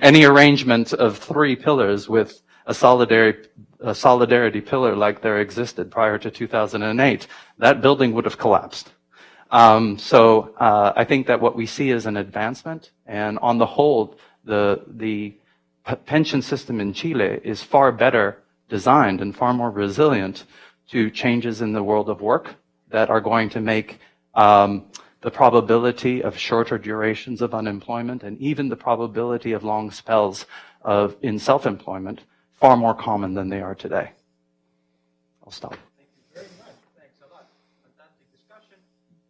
E: Any arrangement of 3 pillars with a solidarity pillar like there existed prior to 2008, that building would have collapsed. So I think that what we see is an advancement, and on the whole, the pension system in Chile is far better designed and far more resilient to changes in the world of work that are going to make the probability of shorter durations of unemployment and even the probability of long spells in self-employment far more common than they are today. I'll stop.
B: Thank you very much. Thanks a lot. Fantastic discussion.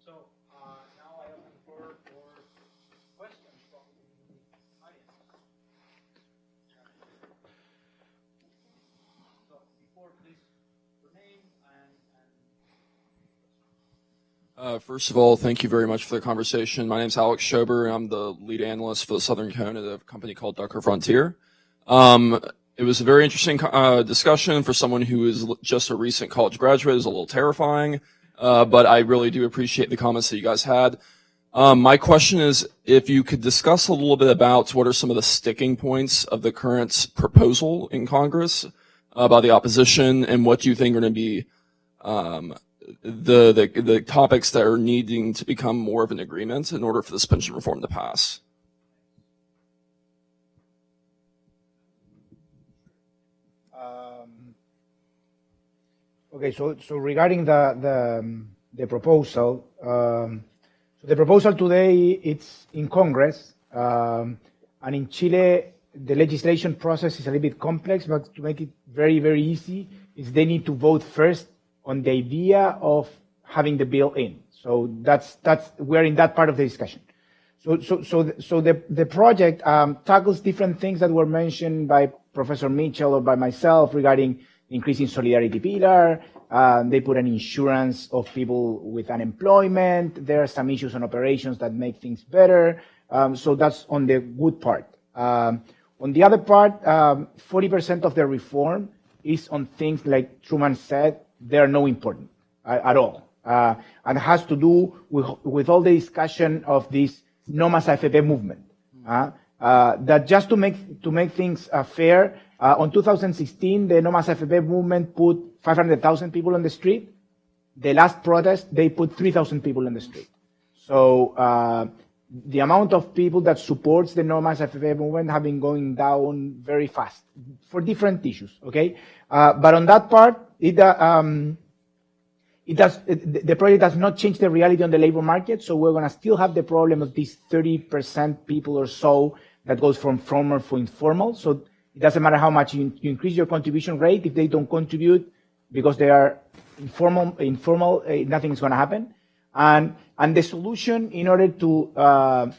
B: So now I open for questions from the audience. So before, please, your name and
F: First of all, thank you very much for the conversation. My name is Alex Schober, and I'm the lead analyst for the Southern Cone at a company called Ducker Frontier. It was a very interesting discussion for someone who is just a recent college graduate. It was a little terrifying, but I really do appreciate the comments that you guys had. My question is if you could discuss a little bit about what are some of the sticking points of the current proposal in Congress by the opposition, and what do you think are going to be the topics that are needing to become more of an agreement in order for this pension reform to pass?
C: Okay, so regarding the proposal, so the proposal today, it's in Congress, and in Chile, the legislation process is a little bit complex, but to make it very, very easy, is they need to vote first on the idea of having the bill in. So we're in that part of the discussion. So the project tackles different things that were mentioned by Professor Mitchell or by myself regarding increasing solidarity pillar. They put an insurance of people with unemployment. There are some issues on operations that make things better. So that's on the good part. On the other part, 40% of the reform is on things like Truman said, they are no important at all. And has to do with all the discussion of this no más AFP movement. That just to make things fair, on 2016, the no más AFP movement put 500,000 people on the street. The last protest, they put 3,000 people on the street. So the amount of people that supports the no más AFP movement have been going down very fast for different issues. Okay, but on that part, the project does not change the reality on the labor market. So we're going to still have the problem of these 30% people or so that goes from formal to informal. So it doesn't matter how much you increase your contribution rate. If they don't contribute because they are informal, nothing is going to happen. And the solution in order to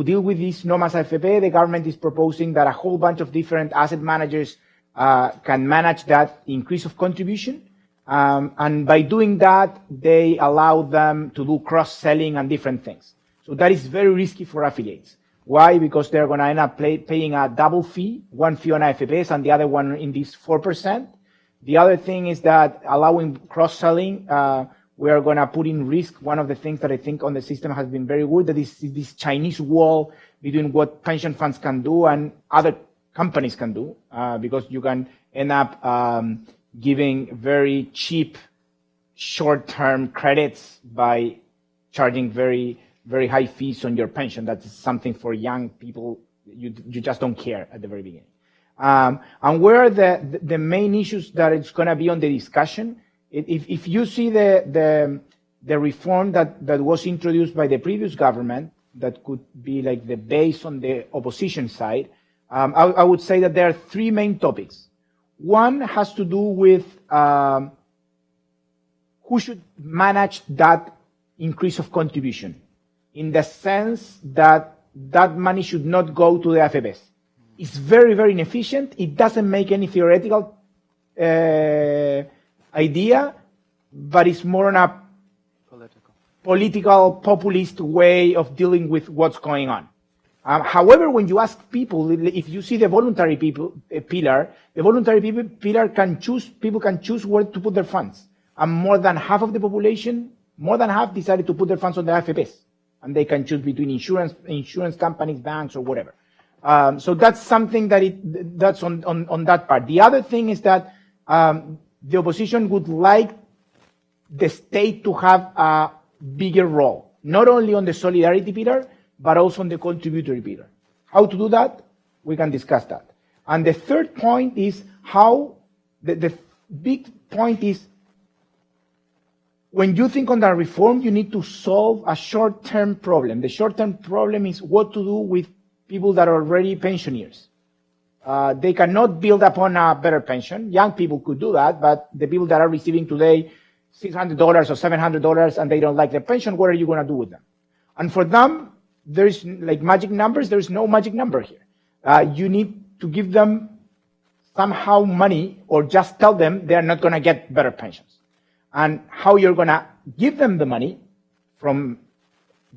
C: deal with this no más AFP, the government is proposing that a whole bunch of different asset managers can manage that increase of contribution. And by doing that, they allow them to do cross-selling and different things. So that is very risky for affiliates. Why? Because they're going to end up paying a double fee, one fee on AFPs and the other one in this 4%. The other thing is that allowing cross-selling, we are going to put in risk one of the things that I think on the system has been very good, that is this Chinese wall between what pension funds can do and other companies can do, because you can end up giving very cheap short-term credits by charging very very high fees on your pension. That's something for young people. You just don't care at the very beginning. And where are the main issues that it's going to be on the discussion? If you see the reform that was introduced by the previous government, that could be like the base on the opposition side, I would say that there are three main topics. One has to do with who should manage that increase of contribution, in the sense that that money should not go to the AFPs. It's very, very inefficient. It doesn't make any theoretical idea, but it's more on a political, populist way of dealing with what's going on. However, when you ask people, if you see the voluntary pillar, the voluntary pillar can choose, people can choose where to put their funds. And more than half of the population, more than half decided to put their funds on the AFPs. And they can choose between insurance companies, banks, or whatever. So that's something that's on that part. The other thing is that the opposition would like the state to have a bigger role, not only on the solidarity pillar, but also on the contributory pillar. How to do that? We can discuss that. And the third point is how, the big point is, when you think on that reform, you need to solve a short-term problem. The short-term problem is what to do with people that are already pensioners. They cannot build upon a better pension. Young people could do that, but the people that are receiving today $600 or $700 and they don't like their pension, what are you going to do with them? And for them, there's like magic numbers. There's no magic number here. You need to give them somehow money, or just tell them they're not going to get better pensions. And how you're going to give them the money from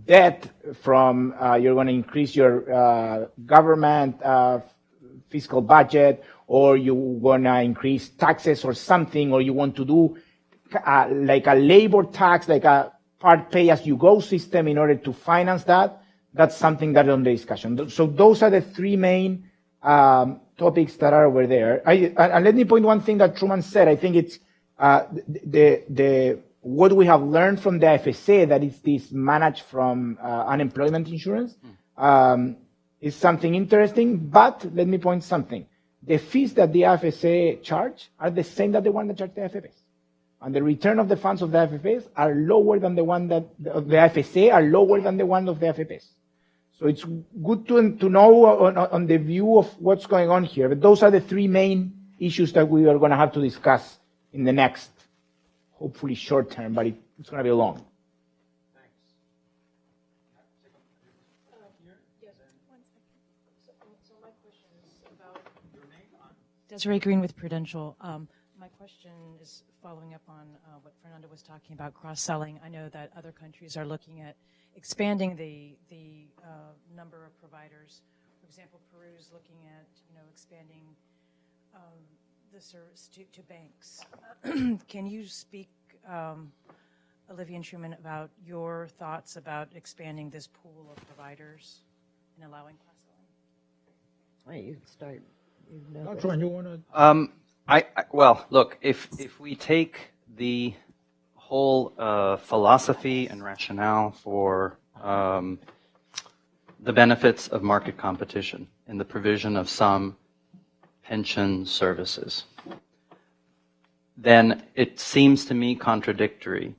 C: debt, from you're going to increase your government fiscal budget, or you want to increase taxes or something, or you want to do like a labor tax, like a part pay as you go system in order to finance that. That's something that is on the discussion. So those are the three main topics that are over there. And let me point one thing that Truman said. I think it's what we have learned from the FSA, that is this managed from unemployment insurance, is something interesting. But let me point something. The fees that the FSA charge are the same that the one that charge the FFS. And the return of the funds of the FFS are lower than the one that the FSA are lower than the one of the FFS. So it's good to know on the view of what's going on here. But those are the three main issues that we are going to have to discuss in the next, hopefully short term, but it's going to be long.
G: Thanks. Yes, 1 second. So my question is about your name. Desiree Green with Prudential. My question is following up on what Fernando was talking about, cross-selling. I know that other countries are looking at expanding the number of providers. For example, Peru is looking at expanding the service to banks. Can you speak, Olivia and Truman, about your thoughts about expanding this pool of providers and allowing cross-selling?
D: Wait, you start.
C: Truman, you want to?
E: Well, look, if we take the whole philosophy and rationale for the benefits of market competition in the provision of some pension services, then it seems to me contradictory,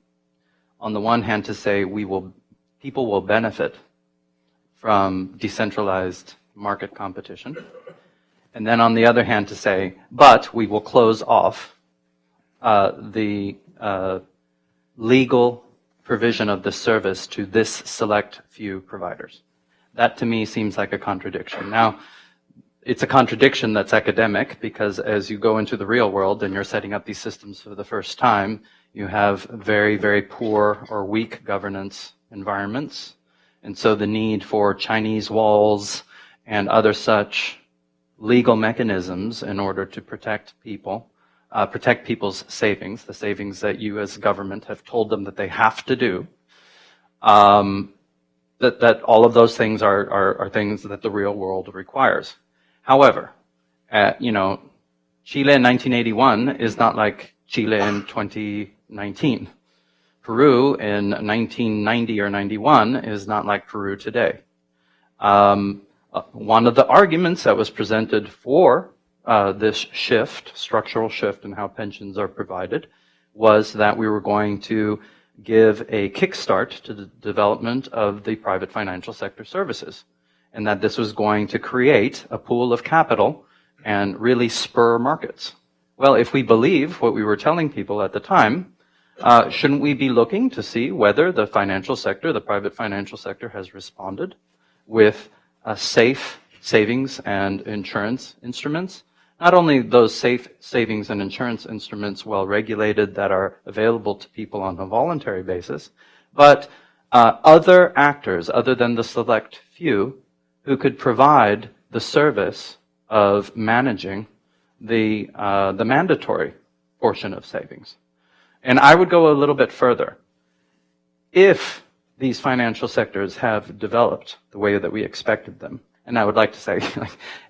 E: on the one hand, to say people will benefit from decentralized market competition, and then on the other hand to say, but we will close off the legal provision of the service to this select few providers. That to me seems like a contradiction. Now, it's a contradiction that's academic, because as you go into the real world and you're setting up these systems for the first time, you have very, very poor or weak governance environments. And so the need for Chinese walls and other such legal mechanisms in order to protect people, protect people's savings, the savings that you as government have told them that they have to do, that all of those things are things that the real world requires. However, Chile in 1981 is not like Chile in 2019. Peru in 1990 or 91 is not like Peru today. One of the arguments that was presented for this shift, structural shift in how pensions are provided, was that we were going to give a kickstart to the development of the private financial sector services, and that this was going to create a pool of capital and really spur markets. Well, if we believe what we were telling people at the time, shouldn't we be looking to see whether the financial sector, the private financial sector, has responded with safe savings and insurance instruments? Not only those safe savings and insurance instruments well regulated that are available to people on a voluntary basis, but other actors other than the select few who could provide the service of managing the mandatory portion of savings. And I would go a little bit further. If these financial sectors have developed the way that we expected them, and I would like to say,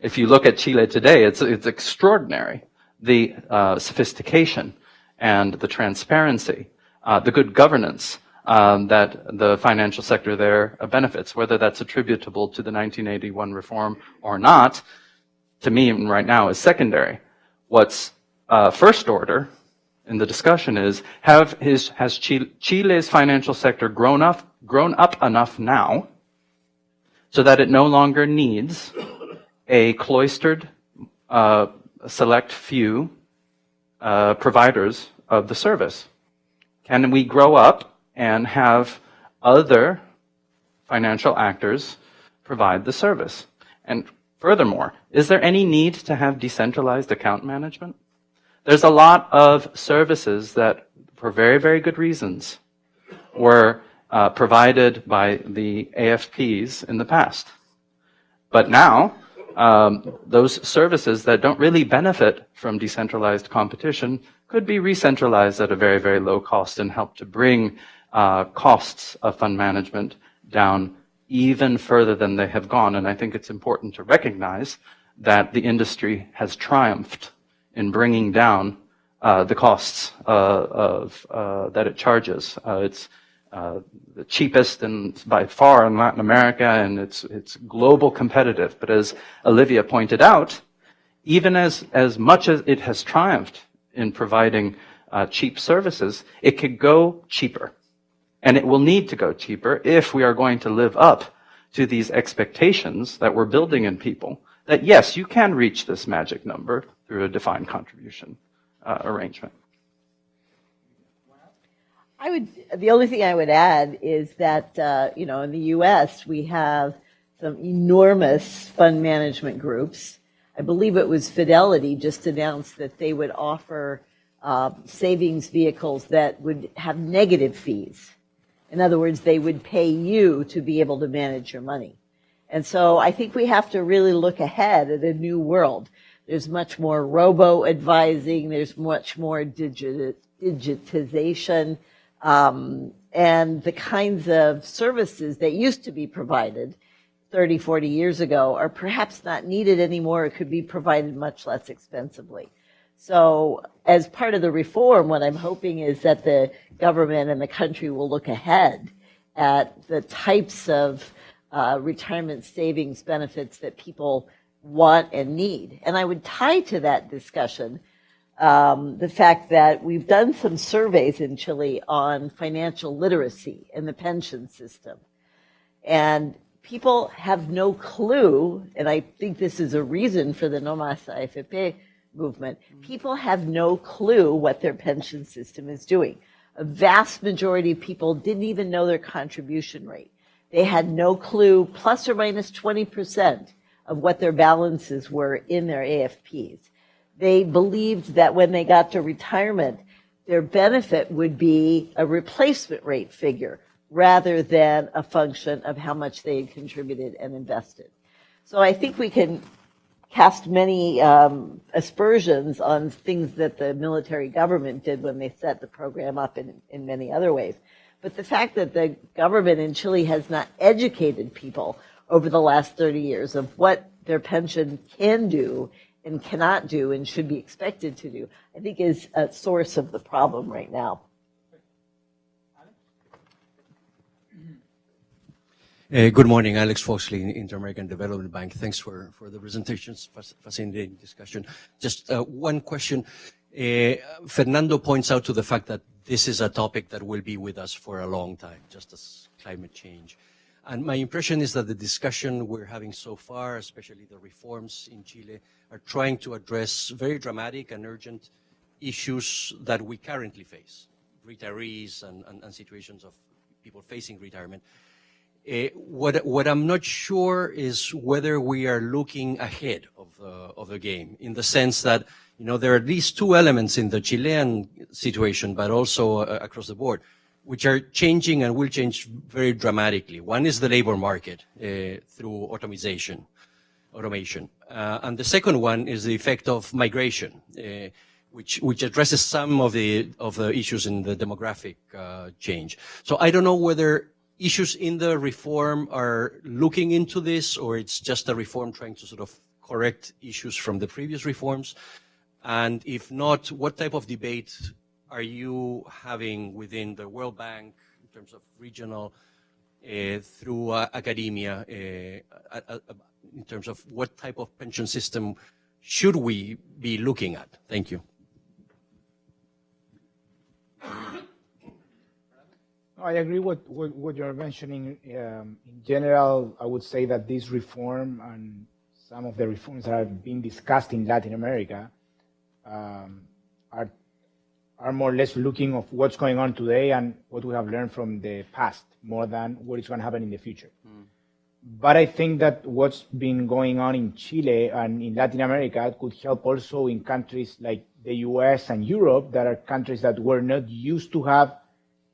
E: if you look at Chile today, it's extraordinary. The sophistication and the transparency, the good governance that the financial sector there benefits, whether that's attributable to the 1981 reform or not, to me right now is secondary. What's first order in the discussion is, has Chile's financial sector grown up enough now so that it no longer needs a cloistered, select few providers of the service? Can we grow up and have other financial actors provide the service? And furthermore, is there any need to have decentralized account management? There's a lot of services that, for very, very good reasons, were provided by the AFPs in the past. But now, those services that don't really benefit from decentralized competition could be re-centralized at a very, very low cost and help to bring costs of fund management down even further than they have gone. And I think it's important to recognize that the industry has triumphed in bringing down the costs that it charges. It's the cheapest and by far in Latin America, and it's global competitive. But as Olivia pointed out, even as much as it has triumphed in providing cheap services, it could go cheaper. And it will need to go cheaper if we are going to live up to these expectations that we're building in people, that yes, you can reach this magic number through a defined contribution arrangement.
D: The only thing I would add is that, in the U.S., we have some enormous fund management groups. I believe it was Fidelity just announced that they would offer savings vehicles that would have negative fees. In other words, they would pay you to be able to manage your money. And so I think we have to really look ahead at a new world. There's much more robo-advising. There's much more digitization. And the kinds of services that used to be provided 30, 40 years ago are perhaps not needed anymore. It could be provided much less expensively. So as part of the reform, what I'm hoping is that the government and the country will look ahead at the types of retirement savings benefits that people want and need. And I would tie to that discussion the fact that we've done some surveys in Chile on financial literacy in the pension system. And people have no clue, and I think this is a reason for the No Más AFP movement, people have no clue what their pension system is doing. A vast majority of people didn't even know their contribution rate. They had no clue, plus or minus 20% of what their balances were in their AFPs. They believed that when they got to retirement, their benefit would be a replacement rate figure rather than a function of how much they had contributed and invested. So I think we can cast many aspersions on things that the military government did when they set the program up in many other ways. But the fact that the government in Chile has not educated people over the last 30 years of what their pension can do and cannot do and should be expected to do, I think is a source of the problem right now.
B: Alex?
H: Good morning, Alex Foxley, Inter-American Development Bank. Thanks for the presentations, fascinating discussion. Just one question. Fernando points out to the fact that this is a topic that will be with us for a long time, just as climate change. And my impression is that the discussion we're having so far, especially the reforms in Chile, are trying to address very dramatic and urgent issues that we currently face, retirees and situations of people facing retirement. What I'm not sure is whether we are looking ahead of the game, in the sense that, you know, there are these two elements in the Chilean situation, but also across the board, which are changing and will change very dramatically. One is the labor market through automation. And the second one is the effect of migration, which addresses some of the issues in the demographic change. So I don't know whether issues in the reform are looking into this, or it's just a reform trying to sort of correct issues from the previous reforms. And if not, what type of debate are you having within the World Bank in terms of regional, through academia, in terms of what type of pension system should we be looking at? Thank you.
C: I agree with what you're mentioning. In general, I would say that this reform and some of the reforms that are being discussed in Latin America are more or less looking of what's going on today and what we have learned from the past, more than what is going to happen in the future. But I think that what's been going on in Chile and in Latin America could help also in countries like the US and Europe, that are countries that were not used to have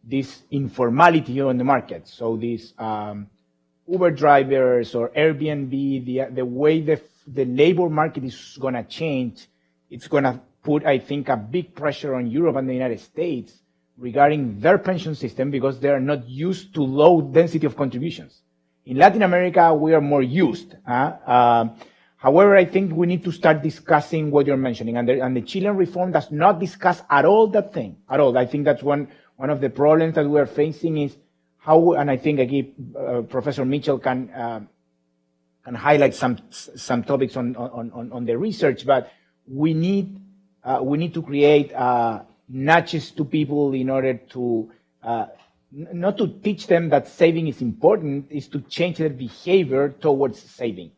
C: this informality on the market. So these Uber drivers or Airbnb, the way the labor market is going to change, it's going to put, I think, a big pressure on Europe and the United States regarding their pension system, because they are not used to low density of contributions. In Latin America, we are more used. However, I think we need to start discussing what you're mentioning. And the Chilean reform does not discuss at all that thing, at all. I think that's one of the problems that we are facing is how, and I think again, Professor Mitchell can highlight some topics on the research, but we need to create nudges to people in order to not to teach them that saving is important, is to change their behavior towards saving.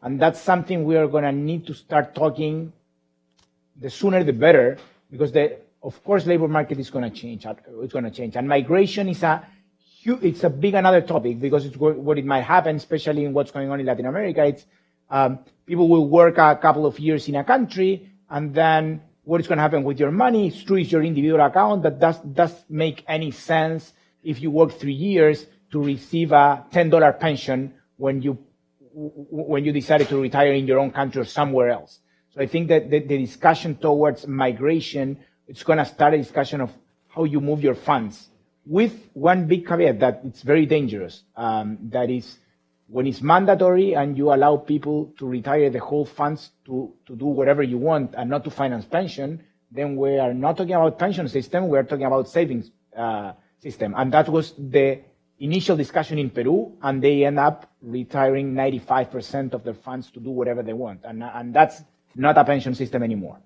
C: And that's something we are going to need to start talking, the sooner the better, because of course, labor market is going to change. It's going to change. And migration is it's a big another topic, because it's what it might happen, especially in what's going on in Latin America. It's people will work a couple of years in a country, and then what is going to happen with your money? It's true, it's your individual account, but does make any sense if you work 3 years to receive a $10 pension when you decided to retire in your own country or somewhere else. So I think that the discussion towards migration, it's going to start a discussion of how you move your funds, with one big caveat that it's very dangerous. That is, when it's mandatory and you allow people to retire the whole funds to do whatever you want and not to finance pension, then we are not talking about pension system, we are talking about savings system. And that was the initial discussion in Peru, and they end up retiring 95% of their funds to do whatever they want. And that's not a pension system anymore.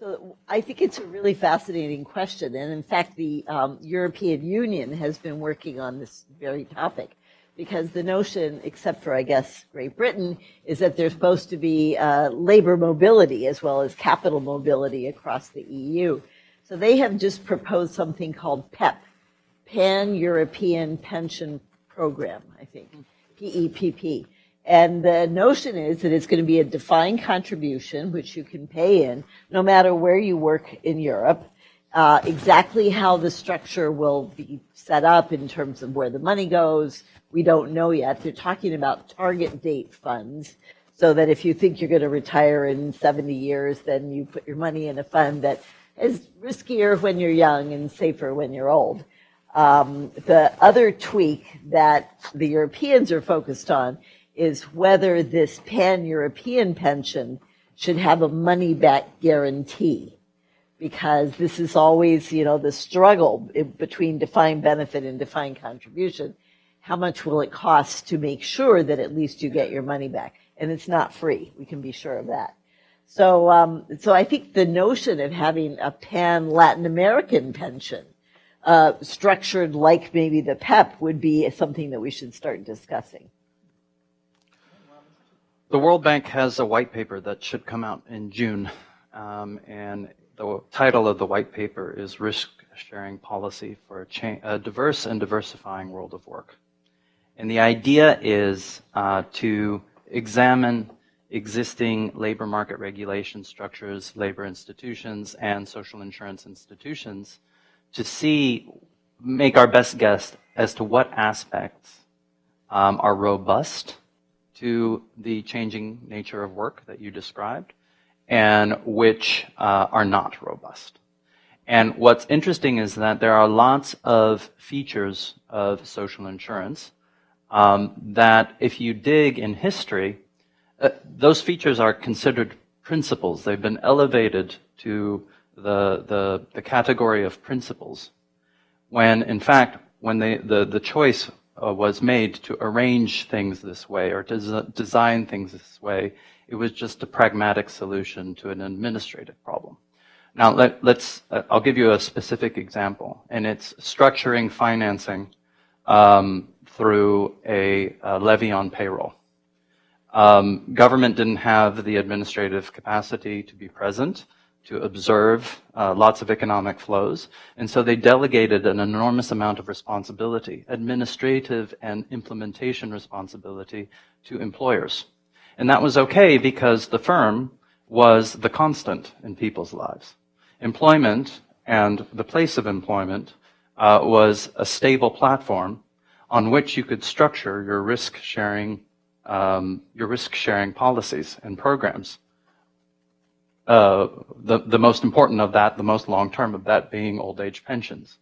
D: So I think it's a really fascinating question. And in fact, the European Union has been working on this very topic, because the notion, except for, I guess, Great Britain, is that there's supposed to be labor mobility as well as capital mobility across the EU. So they have just proposed something called PEP, Pan-European Pension Program, I think, PEPP. And the notion is that it's going to be a defined contribution, which you can pay in no matter where you work in Europe. Exactly how the structure will be set up in terms of where the money goes, we don't know yet. They're talking about target date funds, so that if you think you're going to retire in 70 years, then you put your money in a fund that is riskier when you're young and safer when you're old. The other tweak that the Europeans are focused on is whether this pan-European pension should have a money-back guarantee, because this is always, the struggle between defined benefit and defined contribution. how much will it cost to make sure that at least you get your money back? And it's not free. We can be sure of that. So, so I think the notion of having a pan-Latin American pension structured like maybe the PEP would be something that we should start discussing.
E: The World Bank has a white paper that should come out in June, and the title of the white paper is Risk-Sharing Policy for a Diverse and Diversifying World of Work. And the idea is to examine existing labor market regulation structures, labor institutions, and social insurance institutions to make our best guess as to what aspects are robust to the changing nature of work that you described, and which are not robust. And what's interesting is that there are lots of features of social insurance that if you dig in history, those features are considered principles. They've been elevated to the category of principles, when in fact, when the choice was made to arrange things this way or to design things this way, it was just a pragmatic solution to an administrative problem. Now, I'll give you a specific example, and it's structuring financing through a levy on payroll. Government didn't have the administrative capacity to be present, to observe lots of economic flows, and so they delegated an enormous amount of responsibility, administrative and implementation responsibility, to employers. And that was okay because the firm was the constant in people's lives. Employment and the place of employment was a stable platform on which you could structure your risk-sharing policies and programs. The most important of that, the most long-term of that, being old age pensions.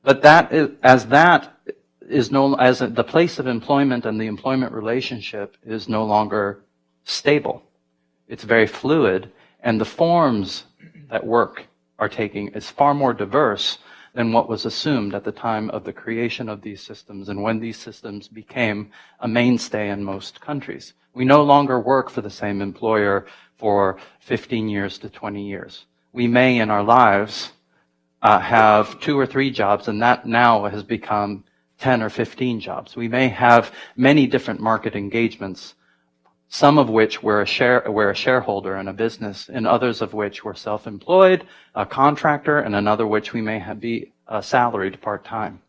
E: But as the place of employment and the employment relationship is no longer stable. It's very fluid, and the forms that work are taking is far more diverse than what was assumed at the time of the creation of these systems and when these systems became a mainstay in most countries. We no longer work for the same employer for 15 years to 20 years. We may in our lives have 2 or 3 jobs, and that now has become 10 or 15 jobs. We may have many different market engagements, some of which we're a shareholder in a business, and others of which we're self-employed, a contractor, and another which we may be salaried part-time.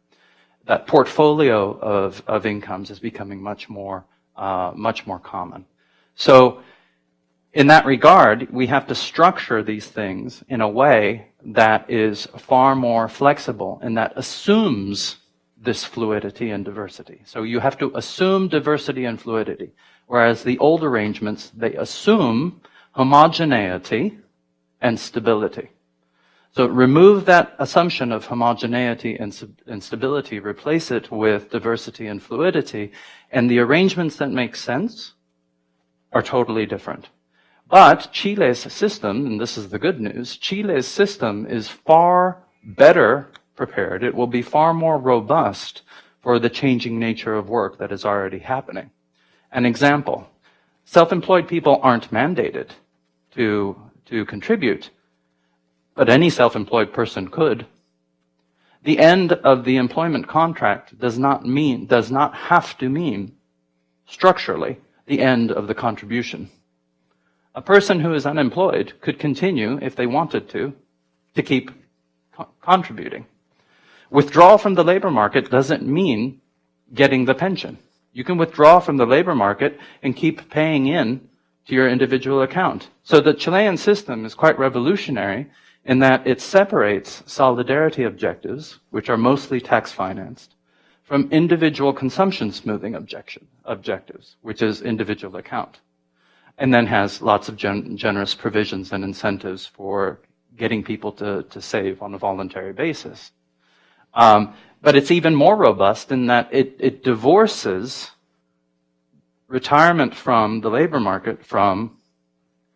E: That portfolio of incomes is becoming much more common. So in that regard, we have to structure these things in a way that is far more flexible and that assumes this fluidity and diversity. So you have to assume diversity and fluidity. Whereas the old arrangements, they assume homogeneity and stability. So remove that assumption of homogeneity and stability, replace it with diversity and fluidity, and the arrangements that make sense are totally different. But Chile's system, and this is the good news, Chile's system is far better prepared. It will be far more robust for the changing nature of work that is already happening. An example, self-employed people aren't mandated to contribute, but any self-employed person could. The end of the employment contract does not have to mean, structurally, the end of the contribution. A person who is unemployed could continue, if they wanted to keep contributing. Withdrawal from the labor market doesn't mean getting the pension. You can withdraw from the labor market and keep paying in to your individual account. So the Chilean system is quite revolutionary in that it separates solidarity objectives, which are mostly tax-financed, from individual consumption smoothing objectives, which is individual account, and then has lots of generous provisions and incentives for getting people to save on a voluntary basis. But it's even more robust in that it divorces retirement from the labor market from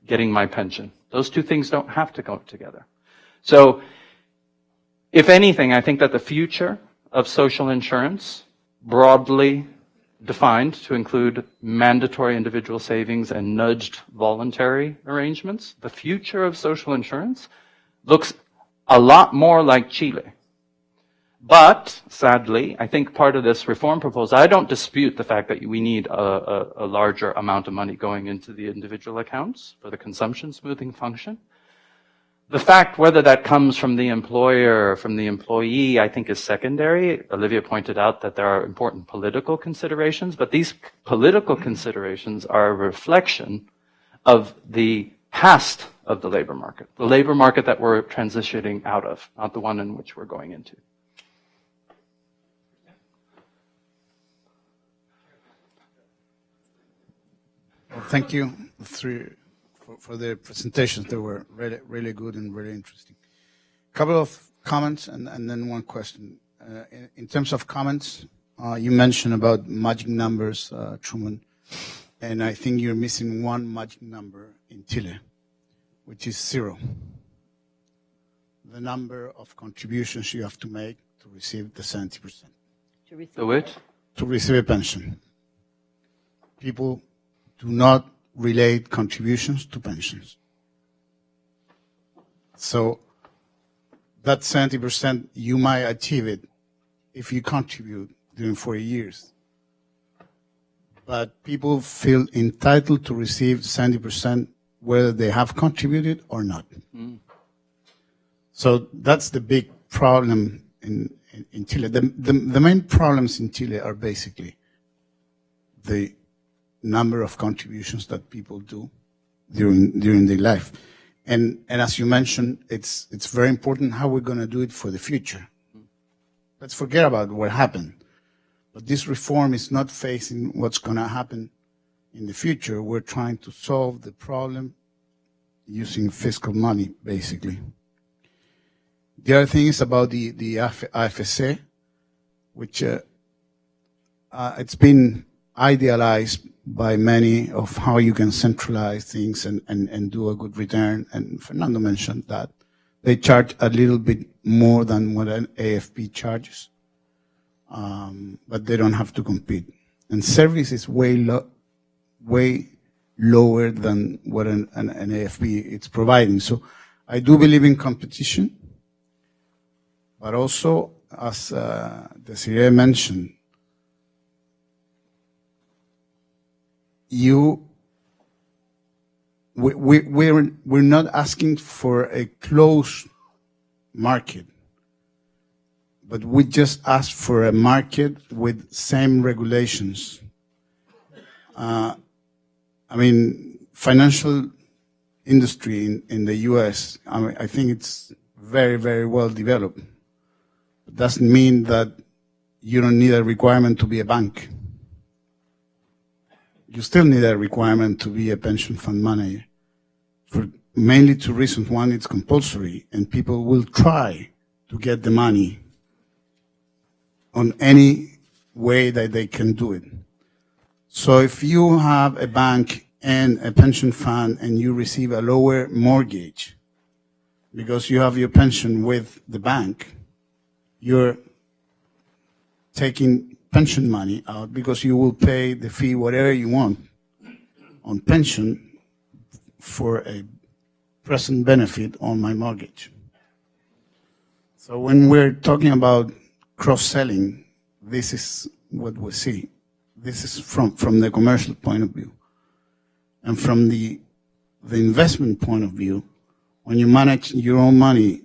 E: getting my pension. Those two things don't have to go together. So, if anything, I think that the future of social insurance, broadly defined to include mandatory individual savings and nudged voluntary arrangements. The future of social insurance looks a lot more like Chile. But, sadly, I think part of this reform proposal, I don't dispute the fact that we need a larger amount of money going into the individual accounts for the consumption smoothing function. The fact whether that comes from the employer or from the employee, I think is secondary. Olivia pointed out that there are important political considerations, but these political considerations are a reflection of the past of the labor market that we're transitioning out of, not the one in which we're going into.
I: Well, thank you for the presentations. They were really, really good and really interesting. A couple of comments and then one question. In terms of comments, you mentioned about magic numbers, Truman, and I think you're missing one magic number in Chile, which is 0. The number of contributions you have to make to receive the 70%.
E: The which?
I: To receive a pension. People do not relate contributions to pensions. So that 70%, you might achieve it if you contribute during 4 years. But people feel entitled to receive 70% whether they have contributed or not. Mm. So that's the big problem in Chile. The main problems in Chile are basically the number of contributions that people do during their life. And as you mentioned, it's very important how we're going to do it for the future. Let's forget about what happened. But this reform is not facing what's going to happen in the future. We're trying to solve the problem using fiscal money, basically. The other thing is about the AFC, which it's been idealized by many of how you can centralize things and do a good return. And Fernando mentioned that they charge a little bit more than what an AFP charges, but they don't have to compete. And service is way lower than what an AFP is providing. So I do believe in competition, but also, as Desiree mentioned, we're not asking for a closed market, but we just ask for a market with same regulations. I mean, financial industry in the U.S., I think it's very, very well developed. It doesn't mean that you don't need a requirement to be a bank. You still need a requirement to be a pension fund manager for mainly two reasons. One, it's compulsory, and people will try to get the money on any way that they can do it. So if you have a bank and a pension fund and you receive a lower mortgage because you have your pension with the bank, you're taking pension money out because you will pay the fee, whatever you want, on pension for a present benefit on my mortgage. So when we're talking about cross-selling, this is what we see. This is from the commercial point of view. And from the investment point of view, when you manage your own money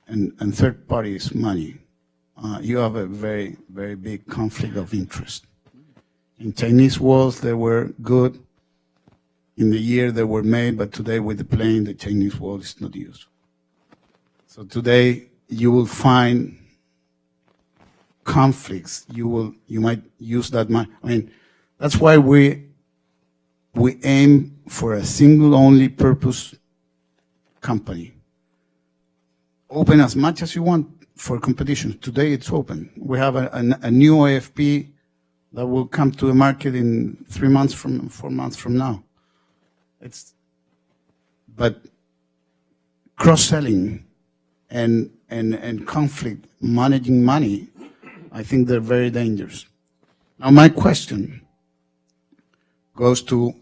I: and third parties' money, you have a very, very big conflict of interest. In Chinese walls, they were good in the year they were made, but today with the plane, the Chinese wall is not used. So today, you will find conflicts. You might use that money. I mean, that's why we aim for a single only purpose company. Open as much as you want for competition. Today it's open. We have a new AFP that will come to the market in 4 months from now. But cross-selling and conflict, managing money, I think they're very dangerous. Now, my question goes to,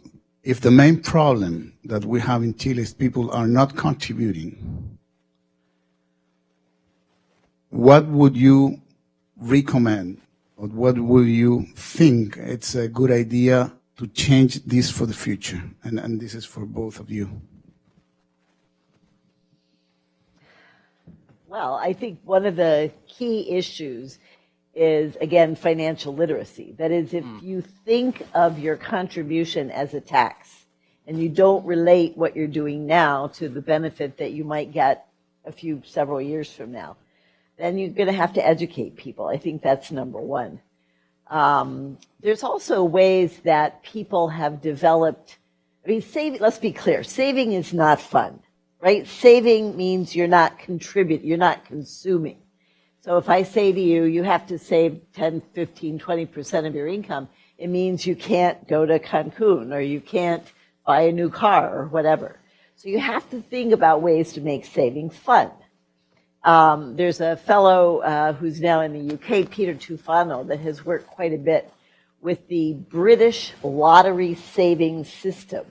I: if the main problem that we have in Chile is people are not contributing, what would you recommend, or what would you think it's a good idea to change this for the future? And this is for both of you.
D: Well, I think one of the key issues is, again, financial literacy. That is, if you think of your contribution as a tax and you don't relate what you're doing now to the benefit that you might get several years from now, then you're going to have to educate people. I think that's number one. There's also ways that people have developed. I mean, let's be clear, saving is not fun, right? Saving means you're not contributing, you're not consuming. So if I say to you, you have to save 10, 15, 20% of your income, it means you can't go to Cancun or you can't buy a new car or whatever. So you have to think about ways to make saving fun. There's a fellow who's now in the UK, Peter Tufano, that has worked quite a bit with the British lottery savings system,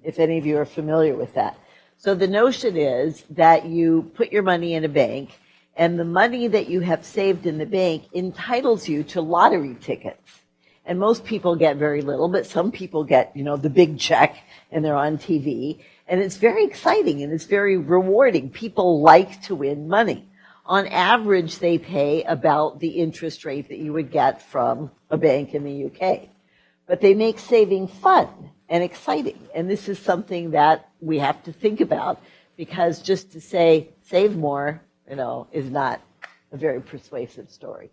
D: if any of you are familiar with that. So the notion is that you put your money in a bank, and the money that you have saved in the bank entitles you to lottery tickets. And most people get very little, but some people get, the big check, and they're on TV. And it's very exciting, and it's very rewarding. People like to win money. On average, they pay about the interest rate that you would get from a bank in the UK. But they make saving fun and exciting. And this is something that we have to think about, because just to say, save more, is not a very persuasive story.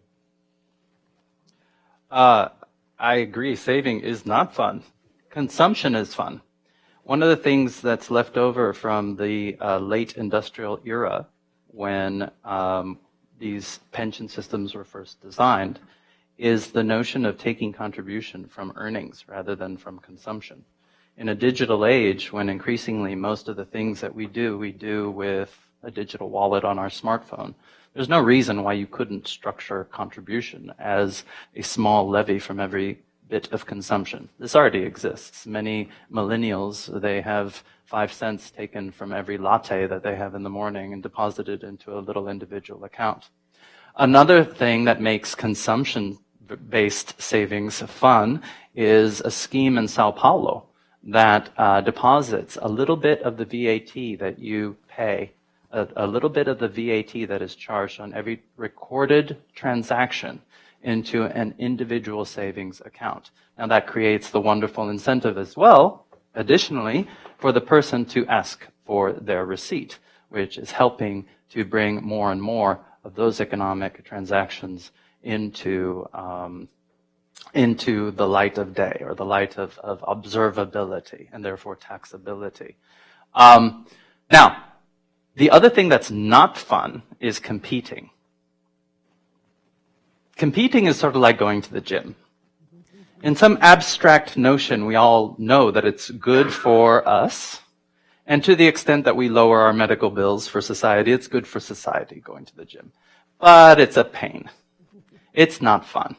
E: I agree. Saving is not fun. Consumption is fun. One of the things that's left over from the late industrial era, when these pension systems were first designed, is the notion of taking contribution from earnings rather than from consumption. In a digital age, when increasingly most of the things that we do with a digital wallet on our smartphone, there's no reason why you couldn't structure contribution as a small levy from every bit of consumption. This already exists. Many millennials, they have 5 cents taken from every latte that they have in the morning and deposited into a little individual account. Another thing that makes consumption-based savings fun is a scheme in Sao Paulo that deposits a little bit of the VAT that you pay, a little bit of the VAT that is charged on every recorded transaction into an individual savings account. Now that creates the wonderful incentive as well, additionally, for the person to ask for their receipt, which is helping to bring more and more of those economic transactions into the light of day, or the light of observability, and therefore taxability. Now, the other thing that's not fun is competing. Competing is sort of like going to the gym. In some abstract notion, we all know that it's good for us, and to the extent that we lower our medical bills for society, it's good for society going to the gym. But it's a pain. It's not fun.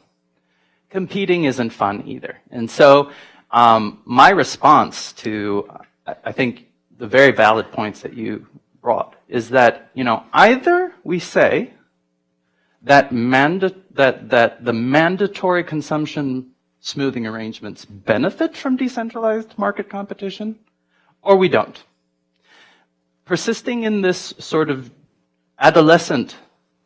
E: Competing isn't fun either. And so my response to, I think, the very valid points that you brought is that, either we say that the mandatory consumption smoothing arrangements benefit from decentralized market competition, or we don't. Persisting in this sort of adolescent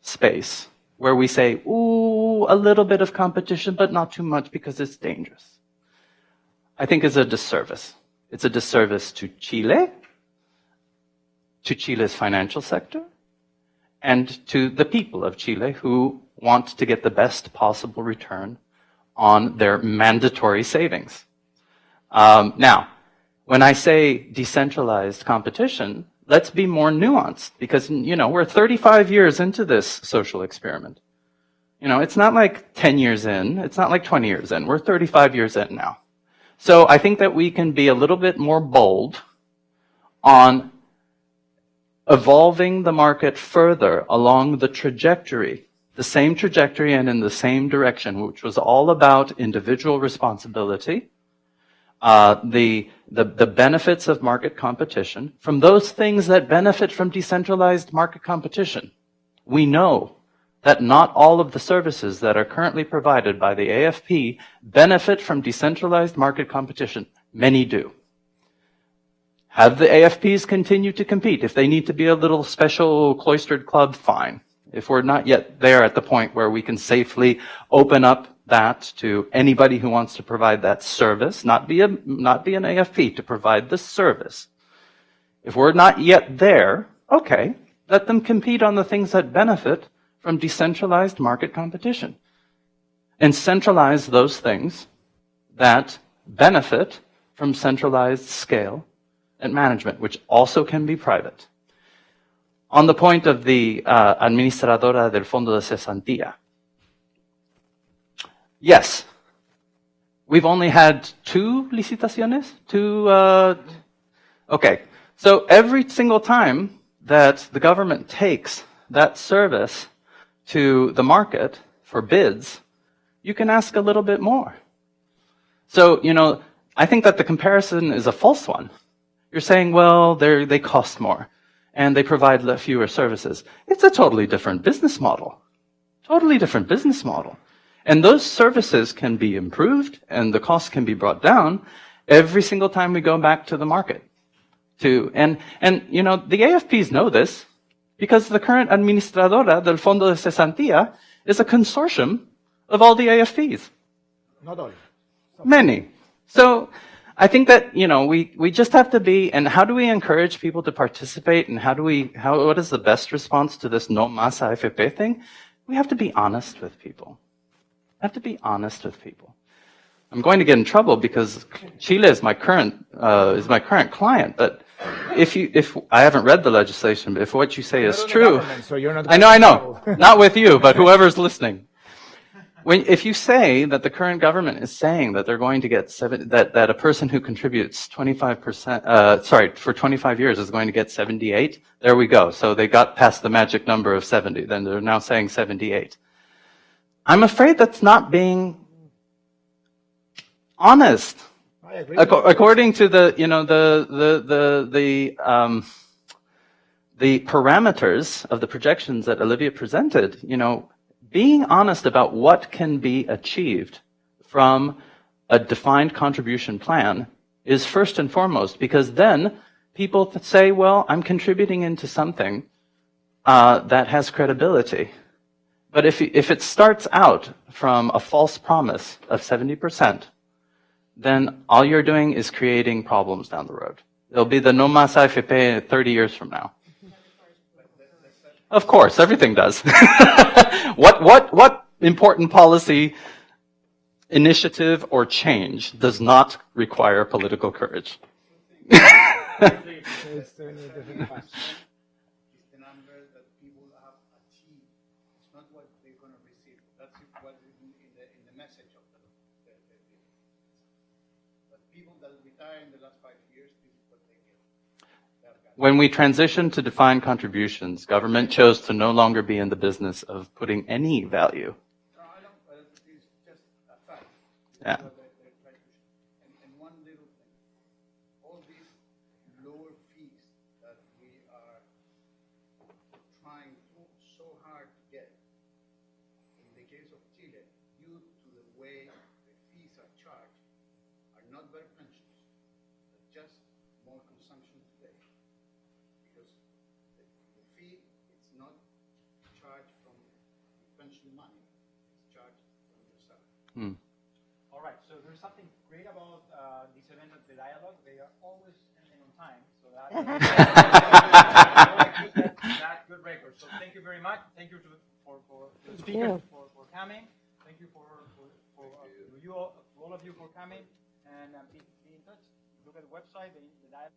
E: space where we say, ooh, a little bit of competition, but not too much because it's dangerous, I think is a disservice. It's a disservice to Chile, to Chile's financial sector, and to the people of Chile who want to get the best possible return on their mandatory savings. Now, when I say decentralized competition, let's be more nuanced, because, we're 35 years into this social experiment. It's not like 10 years in, it's not like 20 years in, we're 35 years in now. So I think that we can be a little bit more bold on evolving the market further along the trajectory the same trajectory and in the same direction, which was all about individual responsibility, the benefits of market competition, from those things that benefit from decentralized market competition. We know that not all of the services that are currently provided by the AFP benefit from decentralized market competition. Many do. Have the AFPs continue to compete. If they need to be a little special cloistered club, fine. If we're not yet there at the point where we can safely open up that to anybody who wants to provide that service, not be an AFP, to provide the service. If we're not yet there, okay, let them compete on the things that benefit from decentralized market competition. And centralize those things that benefit from centralized scale and management, which also can be private. On the point of the administradora del Fondo de Cesantía, yes, we've only had 2 licitaciones, okay. So every single time that the government takes that service to the market for bids, you can ask a little bit more. So, I think that the comparison is a false one. You're saying, well, they cost more and they provide fewer services. It's a totally different business model. Totally different business model. And those services can be improved and the cost can be brought down every single time we go back to the market. And the AFPs know this because the current administradora del Fondo de Cesantía is a consortium of all the AFPs.
C: Not all.
E: Many. So I think that, we just have to be, and how do we encourage people to participate, and what is the best response to this no más AFP thing? We have to be honest with people. I have to be honest with people. I'm going to get in trouble because Chile is my current client, but if I haven't read the legislation, but if what you say is true,
C: so you're not
E: I know, not with you, but whoever's listening. If you say that the current government is saying that they're going to get that a person who contributes 25%, for 25 years is going to get 78, there we go. So they got past the magic number of 70. Then they're now saying 78. I'm afraid that's not being honest.
C: I agree.
E: According to the parameters of the projections that Olivia presented, being honest about what can be achieved from a defined contribution plan is first and foremost, because then people say, well, I'm contributing into something that has credibility. But if it starts out from a false promise of 70%, then all you're doing is creating problems down the road. It'll be the no más AFP 30 years from now. Of course, everything does. What important policy initiative or change does not require political courage?
I: It's the number that people have achieved. It's not what they're going to receive. That's what in the message of the but people that retire in the last 5 years, this is what they get.
E: When we transitioned to defined contributions, government chose to no longer be in the business of putting any value.
I: No, I don't, but it's just a fact.
E: Yeah.
I: And one little thing. All these lower fees that we are trying so hard to get, in the case of Chile, due to the way the fees are charged, are not better pensions, but just more consumption today. Because the fee is not charged from pension money, it's charged from your salary.
B: All right, so there's something great about these events at the dialogue. They are always ending on time, so that good record. So thank you very much. Thank you for the speakers for coming. Thank you for all of you for coming, and be in touch. Look at the website, the dialogue.